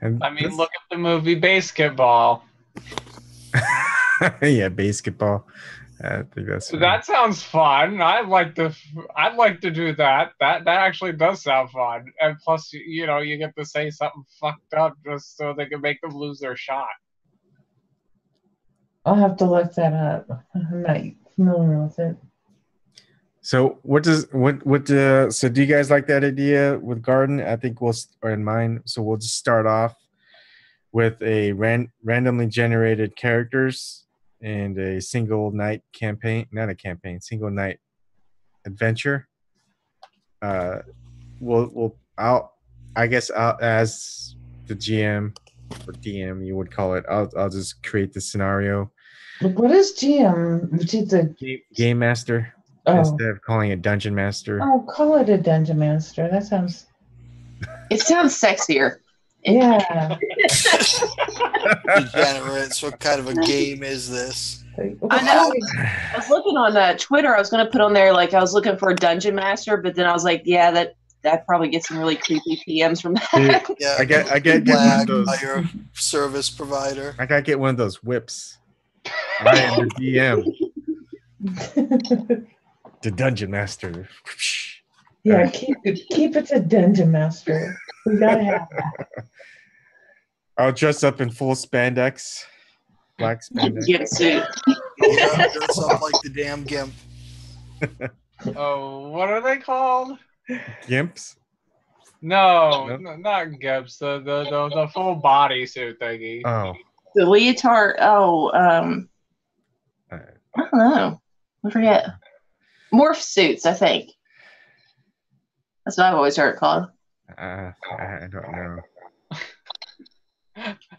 I mean, look at the movie Basketball. Yeah, basketball. I think that's funny. That sounds fun. I'd like to do that. That actually does sound fun. And plus, you get to say something fucked up just so they can make them lose their shot. I'll have to look that up. I'm not familiar with it. So so do you guys like that idea with Garden? I think or in mine. So we'll just start off with a randomly generated characters and a single night campaign, not a campaign, single night adventure. I guess as the GM or DM, you would call it. I'll just create the scenario. What is GM? Game master. Oh. Instead of calling it dungeon master. Oh, call it a dungeon master. That sounds. It sounds sexier. Yeah. Degenerates. What kind of a game is this? I know. I was looking on Twitter. I was going to put on there, like, I was looking for a dungeon master, but then I was like, yeah, that probably gets some really creepy PMs from that. Yeah, I get one of those. By your service provider. I gotta get one of those whips. I am the DM. The dungeon master. Yeah, keep it to dungeon master. We gotta have that. I'll dress up in full spandex, black spandex. Gimp suit. Yeah, dress up like the damn gimp. Oh, what are they called? Gimps? No, not gimps. The full body suit thingy. Oh. The leotard. Oh, I don't know. I forget. Morph suits, I think. That's what I've always heard it called. I don't know.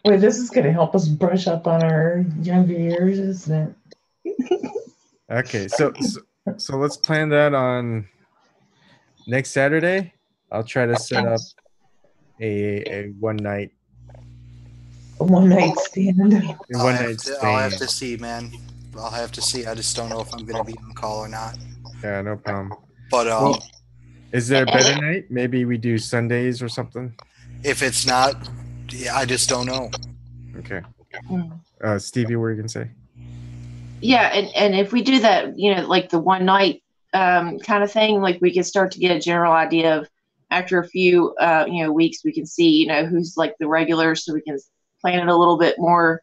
Wait, this is going to help us brush up on our younger years, isn't it? Okay, so let's plan that on next Saturday. I'll try to set up a one night stand. I'll have to see, man. I'll have to see. I just don't know if I'm going to be on call or not. Yeah, no problem. But is there a better night? Maybe we do Sundays or something. If it's not, yeah, I just don't know. Okay. Mm. Stevie, what were you gonna say? Yeah, and if we do that, like the one night kind of thing, like we can start to get a general idea of after a few weeks, we can see who's like the regulars, so we can plan it a little bit more,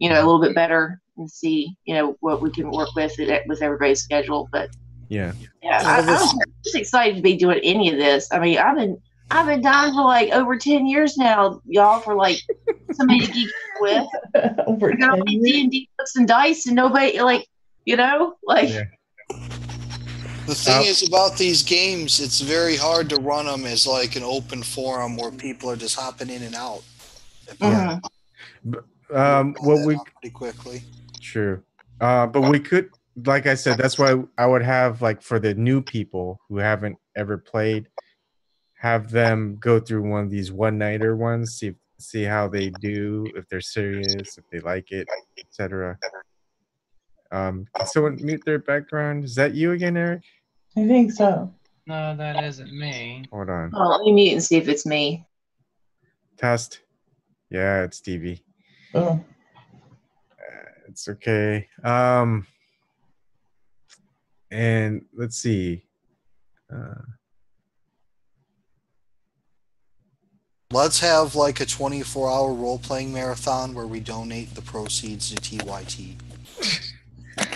a little bit better, and see what we can work with everybody's schedule. But Yeah. I'm just excited to be doing any of this. I mean, I've been dying for like over 10 years now, y'all, for like somebody to geek with. Over I got all 10 these years? D&D books and dice, and nobody Yeah. The thing is about these games, it's very hard to run them as like an open forum where people are just hopping in and out. Yeah. What we pretty quickly. True. But we could, like I said, that's why I would have like for the new people who haven't ever played, have them go through one of these one-nighter ones, see how they do, if they're serious, if they like it, etc. Can someone mute their background? Is that you again, Eric? I think so. No, that isn't me. Hold on. Oh, let me mute and see if it's me. Test. Yeah, it's Stevie. Oh. It's okay. And let's see. Let's have like a 24-hour role-playing marathon where we donate the proceeds to TYT.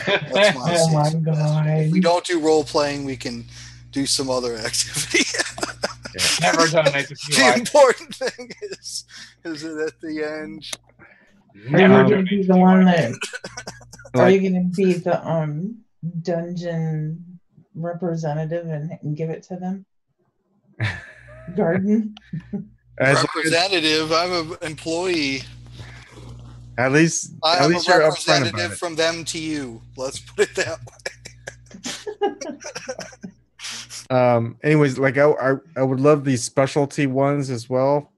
That's my Oh my God. If we don't do role-playing, we can do some other activity. Never donate to The TYT. important thing is it at the end. Never Are you gonna donate be to the one TYT. that? Are you gonna be the dungeon representative and give it to them? Garden. Representative, I'm an employee. At least I'm a you're upfront about representative it. from them to you. Let's put it that way. Anyways, like I would love these specialty ones as well,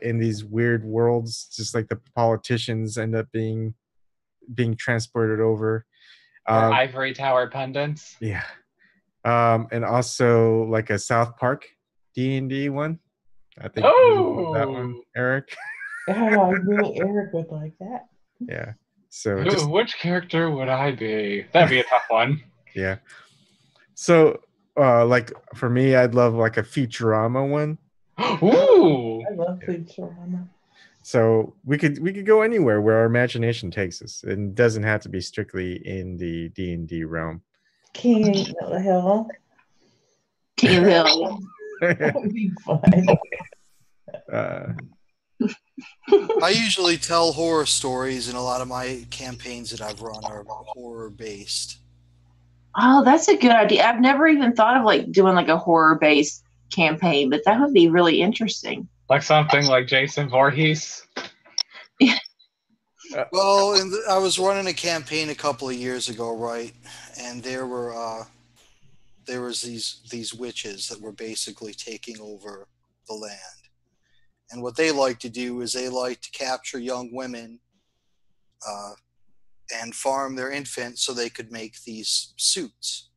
in these weird worlds, just like the politicians end up being transported over. Or ivory tower pendants. Yeah. And also like a South Park D&D one. I think that one, Eric. Yeah, I knew Eric would like that. Yeah. So Which character would I be? That'd be a tough one. Yeah. So like for me, I'd love like a Futurama one. Ooh. I love Futurama. So we could go anywhere where our imagination takes us. It doesn't have to be strictly in the D&D realm. King of the Hill. King of the Hill. That would be fun. I usually tell horror stories, and a lot of my campaigns that I've run are horror based. Oh, that's a good idea. I've never even thought of like doing like a horror based campaign, but that would be really interesting. Like something like Jason Voorhees. Well, I was running a campaign a couple of years ago, right? And there was these witches that were basically taking over the land. And what they like to do is they like to capture young women and farm their infants so they could make these suits.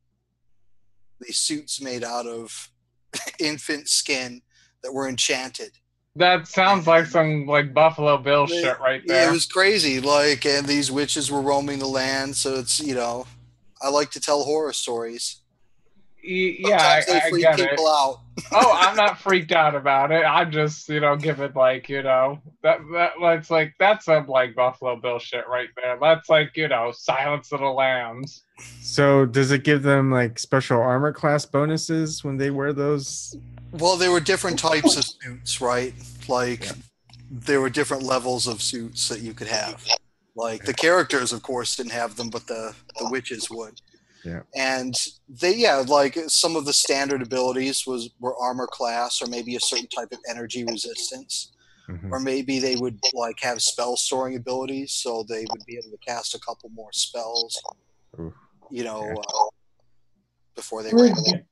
These suits made out of infant skin that were enchanted. That sounds like some like Buffalo Bill shit right there. Yeah, it was crazy. Like, and these witches were roaming the land, so it's I like to tell horror stories. Yeah, Sometimes they I freak get people it. out. Oh, I'm not freaked out about it. I'm just, give it like, that's like, that's some like Buffalo Bill shit right there. That's like, Silence of the Lambs. So does it give them like special armor class bonuses when they wear those? Well, there were different types of suits, right? Like, there were different levels of suits that you could have. Like, the characters, of course, didn't have them, but the witches would. Yeah. And like some of the standard abilities were armor class, or maybe a certain type of energy resistance. Mm-hmm. Or maybe they would like have spell storing abilities, so they would be able to cast a couple more spells, before they ran away.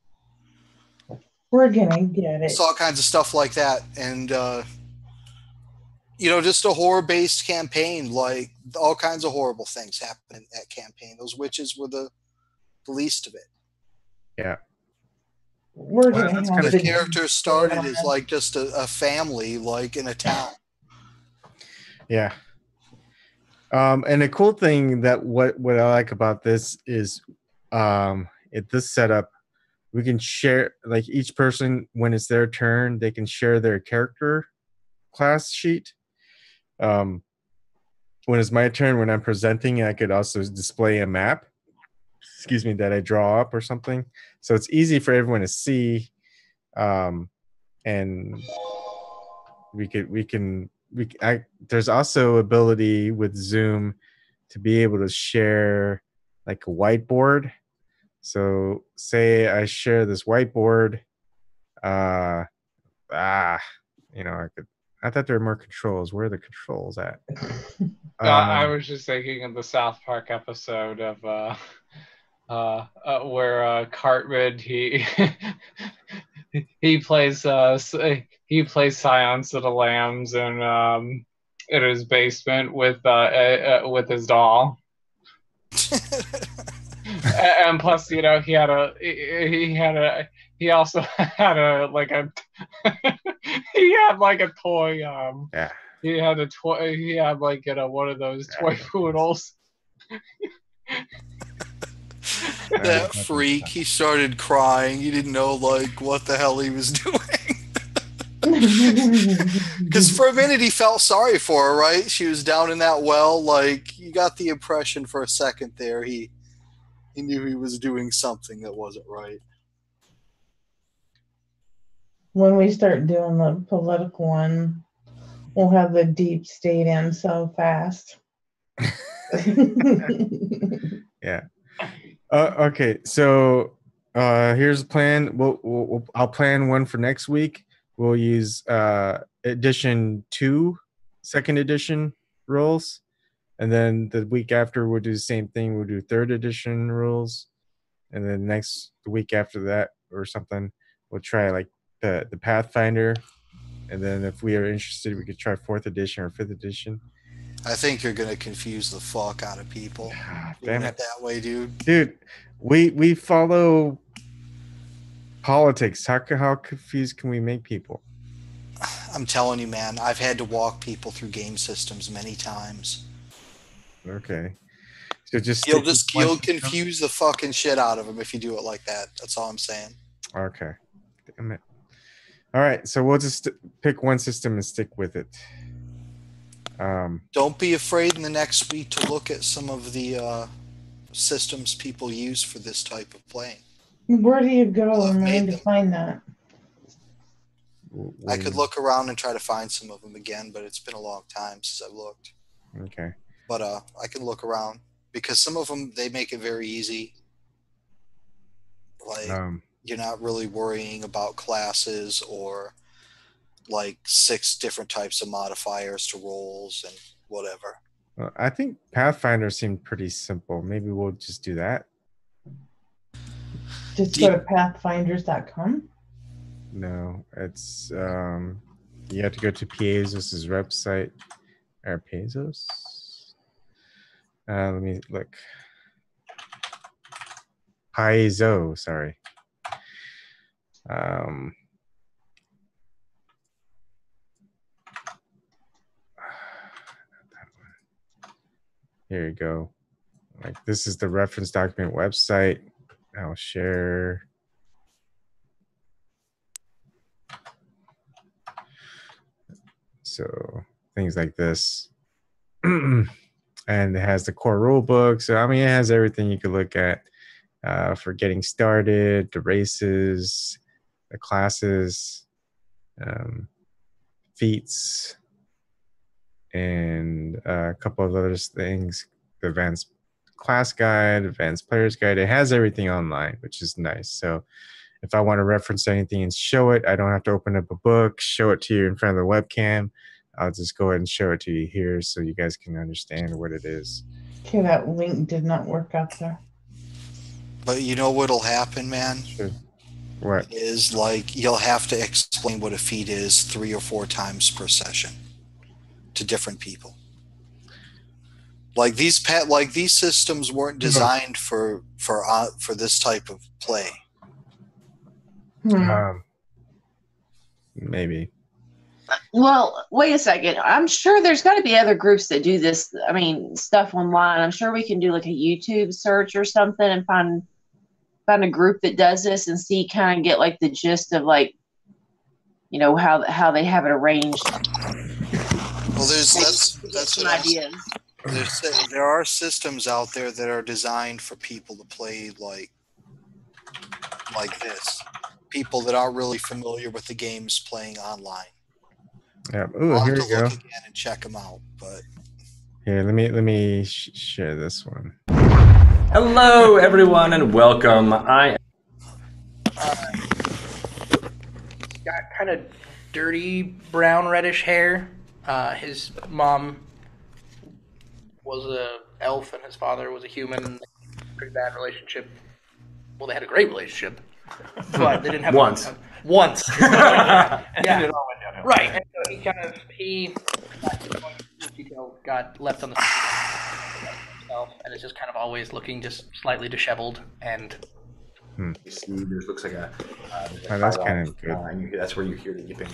We're gonna get it. It's all kinds of stuff like that. And, just a horror-based campaign, like all kinds of horrible things happen in that campaign. Those witches were the least of it. Yeah. We're Well, gonna that's have kinda The the character started as like just a family, like in a town. Yeah. And the cool thing that what I like about this is at this setup, we can share, like, each person, when it's their turn, they can share their character class sheet. When it's my turn, when I'm presenting, I could also display a map, excuse me, that I draw up or something. So it's easy for everyone to see. And there's also ability with Zoom to be able to share like a whiteboard. So say I share this whiteboard, I thought there were more controls. Where are the controls at? I was just thinking of the South Park episode of where Cartman he plays Silence of the Lambs in his basement with his doll. And plus, he also had a he had like a toy Yeah. he had like one of those toy poodles. That freak, he started crying. He didn't know like what the hell he was doing. Because for a minute he felt sorry for her, right? She was down in that well. Like, you got the impression for a second there he knew he was doing something that wasn't right. When we start doing the political one, we'll have the deep state in so fast. Yeah. Okay. So here's the plan. I'll plan one for next week. We'll use edition 2, second edition rules, and then the week after we'll do the same thing. We'll do third edition rules, and then the week after that or something, we'll try like the Pathfinder, and then if we are interested, we could try 4th edition or 5th edition. I think you're gonna confuse the fuck out of people. Damn it that way, dude. Dude, we follow politics. How confused can we make people? I'm telling you, man, I've had to walk people through game systems many times. Okay. So You'll confuse the fucking shit out of them if you do it like that. That's all I'm saying. Okay. Damn it. All right, so we'll just pick one system and stick with it. Don't be afraid in the next week to look at some of the systems people use for this type of playing. Where do you go and learn to find that? I could look around and try to find some of them again, but it's been a long time since I've looked. Okay. But I can look around because some of them, they make it very easy. Like, you're not really worrying about classes or like 6 different types of modifiers to rolls and whatever. I think Pathfinder seemed pretty simple. Maybe we'll just do that. Just go to pathfinders.com? No, it's you have to go to Piezos' website. Or Piezos? Let me look. Piezo, sorry. Here you go. Like, this is the reference document website. I'll share. So things like this. And it has the core rule book. So, I mean, it has everything you could look at for getting started, the races, the classes, feats, and a couple of other things. The advanced class guide, advanced players guide. It has everything online, which is nice. So if I want to reference anything and show it, I don't have to open up a book, show it to you in front of the webcam. I'll just go ahead and show it to you here so you guys can understand what it is. Okay, that link did not work up there. But you know what'll happen, man? Sure. What? Is like you'll have to explain what a feat is 3 or 4 times per session to different people. Like these systems weren't designed for this type of play. Maybe. Well, wait a second. I'm sure there's got to be other groups that do this. I mean, stuff online. I'm sure we can do like a YouTube search or something and find a group that does this and see, kind of get like the gist of like, you know, how they have it arranged. Well, that's some ideas. There are systems out there that are designed for people to play like this. People that aren't really familiar with the games playing online. Yeah. Ooh, here we go. Look again and check them out. But here, let me share this one. Hello, everyone, and welcome. I got kind of dirty brown reddish hair. His mom was an elf and his father was a human. Pretty bad relationship. Well, they had a great relationship, but they didn't have once. Yeah, it all went downhill. Right. And so he got left on the street himself, and is just kind of always looking just slightly disheveled and. You see, there looks like a. That's kind of good. And that's where you hear the yipping.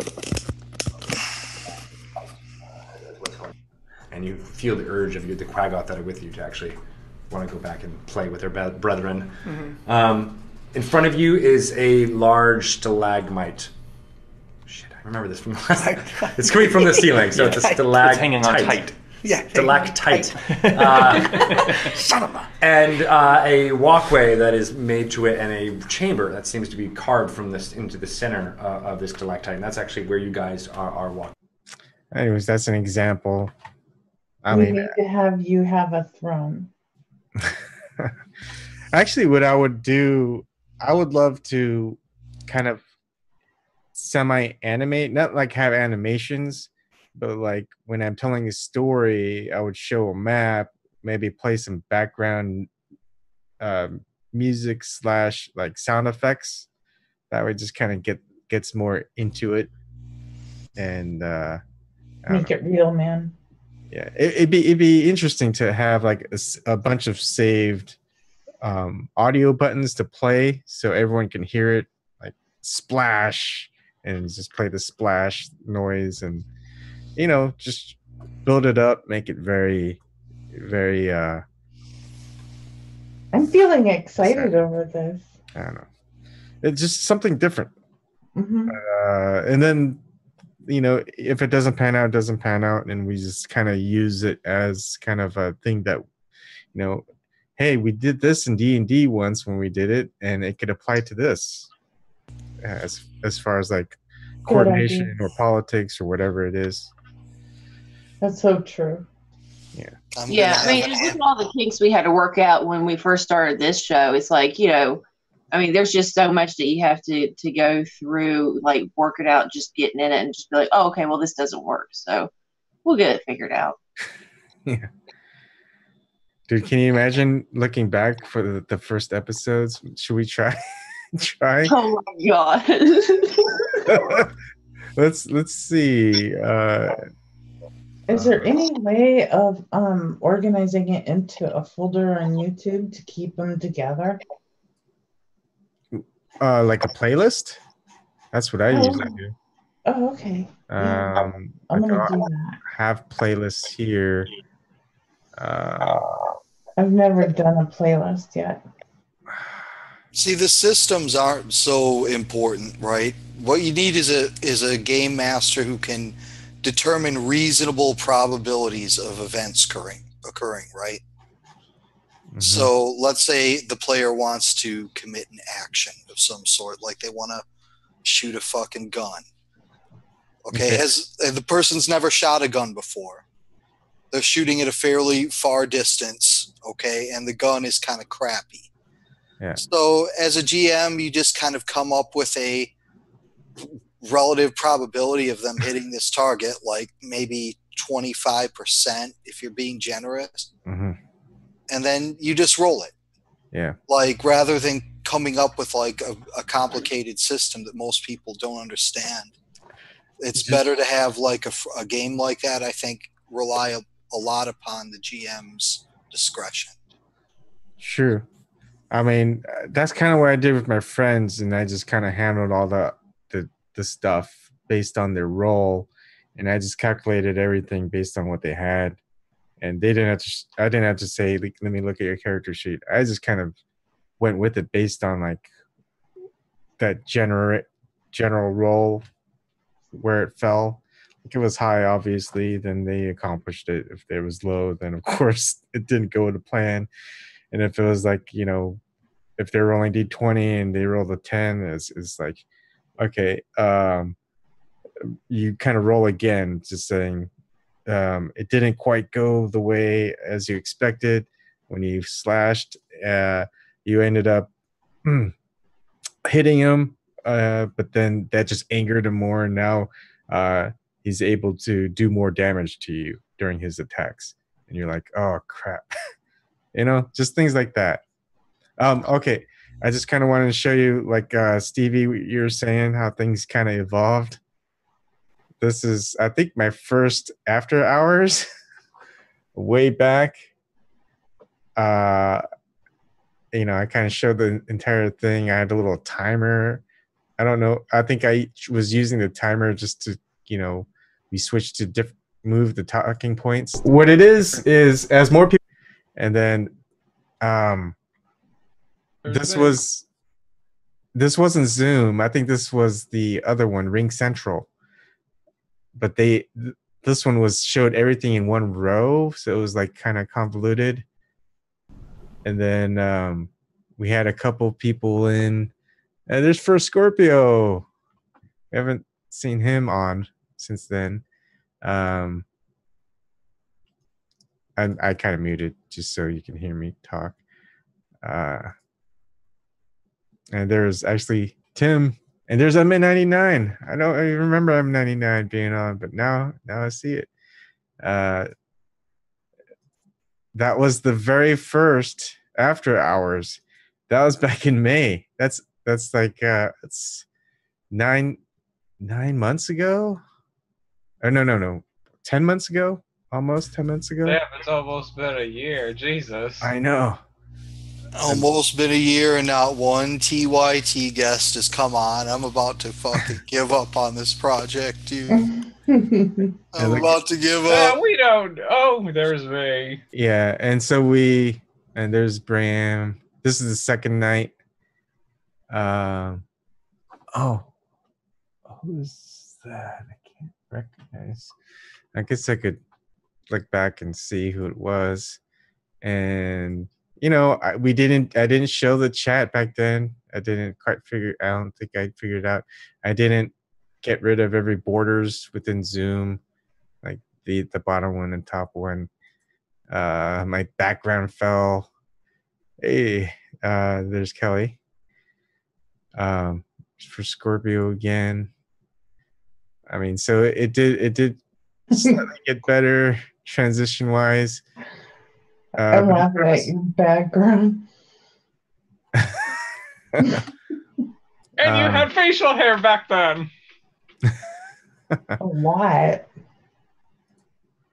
And you feel the urge of the Quaggoth that are with you to actually want to go back and play with their brethren. Mm-hmm. In front of you is a large stalagmite. Shit, I remember this from last time. It's coming from the ceiling, so it's a stalactite. It's hanging on tight. Yeah, stalactite. And a walkway that is made to it, and a chamber that seems to be carved from this into the center of this stalactite. And that's actually where you guys are walking. Anyways, that's an example. We need to have you have a throne. Actually, what I would do, I would love to kind of semi-animate, not like have animations, but like when I'm telling a story, I would show a map, maybe play some background music / like sound effects. That would just kind of gets more into it, and make it real, man. Yeah, it'd be interesting to have like a bunch of saved audio buttons to play, so everyone can hear it, like splash, and just play the splash noise, and just build it up, make it very, very. I'm feeling excited over this. I don't know. It's just something different. Mm-hmm. And then, if it doesn't pan out, it doesn't pan out, and we just kind of use it as kind of a thing that, hey, we did this in D&D once when we did it, and it could apply to this, as far as like coordination or politics or whatever it is. That's so true. Yeah. I mean, just look at all the kinks we had to work out when we first started this show. It's like, there's just so much that you have to go through, like work it out, just getting in it and just be like, oh, okay, well, this doesn't work. So we'll get it figured out. Yeah. Dude, can you imagine looking back for the first episodes? Should we try? Oh my God. Let's see. Is there any way of organizing it into a folder on YouTube to keep them together? Like a playlist? That's what I usually do. Oh, okay. I'm gonna do that. Have playlists here. I've never done a playlist yet. See, the systems aren't so important, right? What you need is a game master who can determine reasonable probabilities of events occurring, right? Mm-hmm. So let's say the player wants to commit an action of some sort, like they want to shoot a fucking gun. Okay, the person's never shot a gun before. They're shooting at a fairly far distance, okay, and the gun is kind of crappy. Yeah. So as a GM, you just kind of come up with a relative probability of them hitting this target, like maybe 25% if you're being generous. Mm-hmm. And then you just roll it. Yeah. Like rather than coming up with like a complicated system that most people don't understand, it's better to have like a game like that. I think rely a lot upon the GM's discretion. Sure. I mean, that's kind of what I did with my friends, and I just kind of handled all the stuff based on their role, and I just calculated everything based on what they had, and they didn't have to. I didn't have to say, like, "Let me look at your character sheet." I just kind of went with it based on like that general role where it fell. If it was high, obviously, then they accomplished it. If it was low, then of course it didn't go to plan. And if it was like, if they're rolling D20 and they roll a 10, it's like, okay, you kind of roll again, just saying it didn't quite go the way as you expected. When you slashed, you ended up hitting him, but then that just angered him more, and now he's able to do more damage to you during his attacks. And you're like, oh, crap. Just things like that. Okay, I just kind of wanted to show you, like, Stevie, you were saying how things kind of evolved. This is, I think, my first after hours way back. I kind of showed the entire thing. I had a little timer. I don't know. I think I was using the timer just to, we switched to move the talking points. What it is as more people, and then this wasn't Zoom. I think this was the other one, Ring Central. But this one showed everything in one row, so it was like kind of convoluted. And then we had a couple people in. And there's First Scorpio. We haven't seen him on since then. I kind of muted just so you can hear me talk. And there's actually Tim, and there's M99. I don't even remember M99 being on, but now I see it. That was the very first after hours. That was back in May. That's like it's 9 months ago. Oh no, 10 months ago. Almost 10 months ago. Damn, it's almost been a year. Jesus. I know. Almost been a year and not one TYT guest has come on. I'm about to fucking give up on this project, dude. I'm about to give up. We don't. Oh, there's me. Yeah, and so and there's Bram. This is the second night. Who's that? I can't recognize. I guess I could look back and see who it was. And I didn't show the chat back then. I don't think I figured it out. I didn't get rid of every borders within Zoom, like the bottom one and top one. My background fell. Hey, there's Kelly. For Scorpio again. I mean, so it did slightly get better transition wise. I'm laughing at your background. And you had facial hair back then. A lot.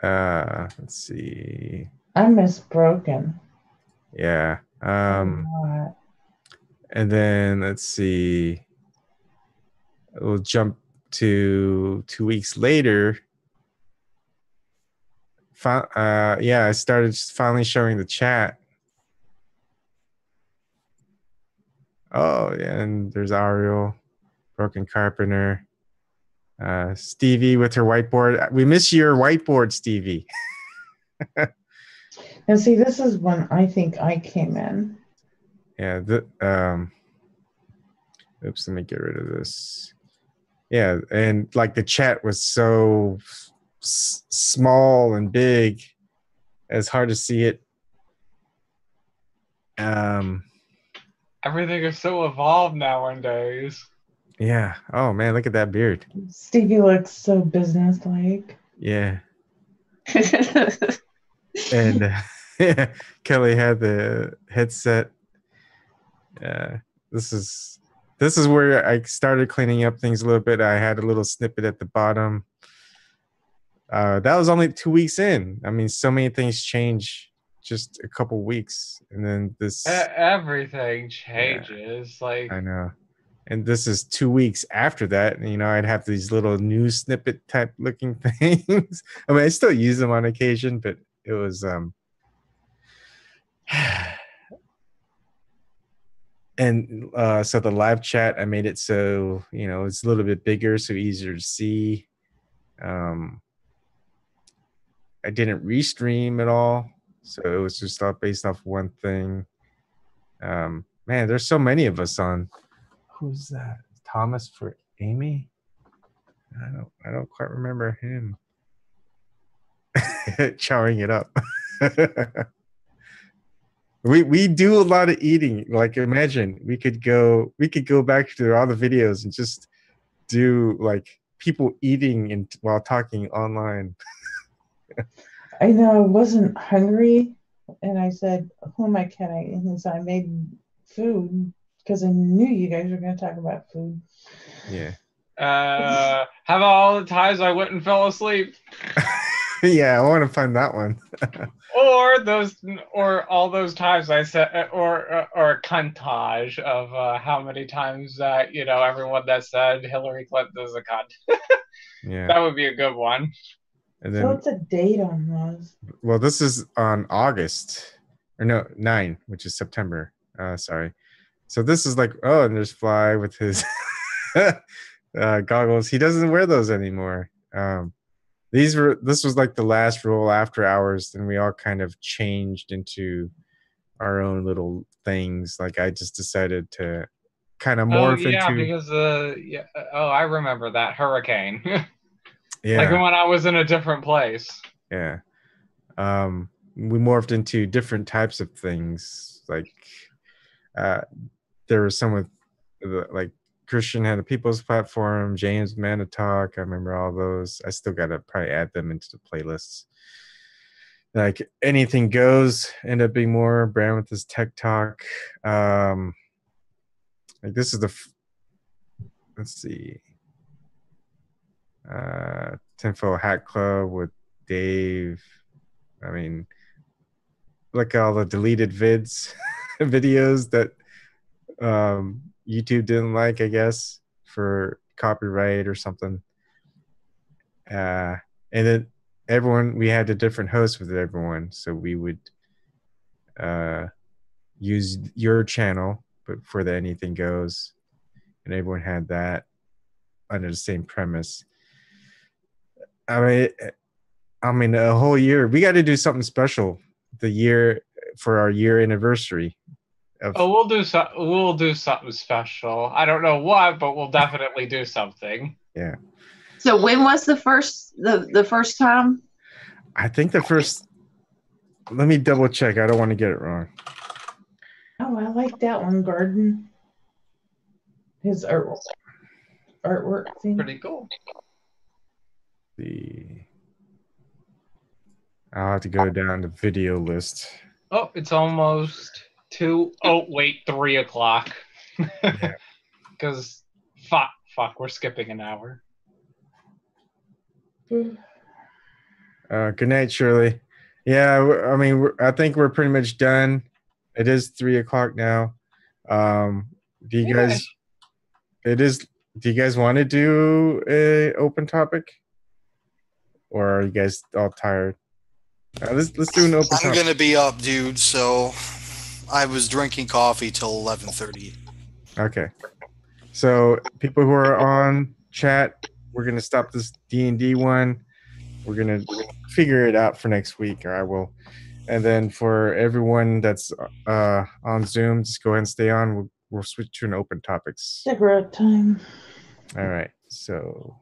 Let's see. I miss Broken. Yeah. A lot. And then let's see. We'll jump to 2 weeks later. I started finally showing the chat. Oh, yeah, and there's Ariel, Broken Carpenter, Stevie with her whiteboard. We miss your whiteboard, Stevie. And see, this is when I think I came in. Yeah. Oops, let me get rid of this. Yeah, and like the chat was so small and big, it's hard to see it. Everything is so evolved nowadays. Yeah. Oh man, look at that beard. Stevie looks so businesslike. Yeah. And Kelly had the headset. This is where I started cleaning up things a little bit. I had a little snippet at the bottom. That was only 2 weeks in. I mean, so many things changed just a couple weeks, and then this. Everything changes. Like I know. And this is 2 weeks after that. And, I'd have these little news snippet type looking things. I mean, I still use them on occasion, but it was and so the live chat, I made it so it's a little bit bigger, so easier to see. I didn't restream at all, so it was just all based off one thing. Man, there's so many of us on. Who's that? Thomas for Amy? I don't quite remember him. Chowing it up. we do a lot of eating. Like, imagine we could go back to all the videos and just do like people eating and while talking online. I know I wasn't hungry, and I said, "Who am I kidding?" And so I made food because I knew you guys were going to talk about food. Yeah. How about all the times I went and fell asleep? Yeah, I want to find that one. or all those times I said, or a contage of how many times that everyone that said Hillary Clinton is a cunt. Yeah, that would be a good one. And then, so what's a date on those? Well, this is on August, or no, 9, which is September. Sorry. So this is like, and there's Fly with his goggles. He doesn't wear those anymore. This was like the last roll after hours, and we all kind of changed into our own little things. Like, I just decided to kind of morph into. Because I remember that hurricane. Yeah. Like when I was in a different place. Yeah. We morphed into different types of things. Like, there was some with like Christian had a People's Platform, James Man to Talk. I remember all those. I still gotta probably add them into the playlists. Like Anything Goes ended up being more. Brand with his Tech Talk. Like this is let's see. Tinfoil Hat Club with Dave. I mean, look at all the deleted videos that YouTube didn't like, I guess, for copyright or something. And then we had a different host with everyone, so we would use your channel, but for the Anything Goes, and everyone had that under the same premise. I mean, a whole year. We got to do something special for our year anniversary. We'll do something special. I don't know what, but we'll definitely do something. Yeah. So when was the first time? I think the first. Let me double check. I don't want to get it wrong. Oh, I like that one, Gordon. His artwork thing. Pretty cool. I'll have to go down the video list. Oh, it's almost 2. Oh, wait, 3 o'clock. Because fuck, we're skipping an hour. Good night, Shirley. Yeah, I mean, I think we're pretty much done. It is 3 o'clock now. Do you guys? It is. Do you guys want to do a open topic, or are you guys all tired? Let's do an open topic. I'm gonna be up, dude. So I was drinking coffee till 11:30. Okay. So people who are on chat, we're gonna stop this D&D one. We're gonna figure it out for next week, or I will. And then for everyone that's on Zoom, just go ahead and stay on. We'll switch to an open topics. Cigarette time. All right. So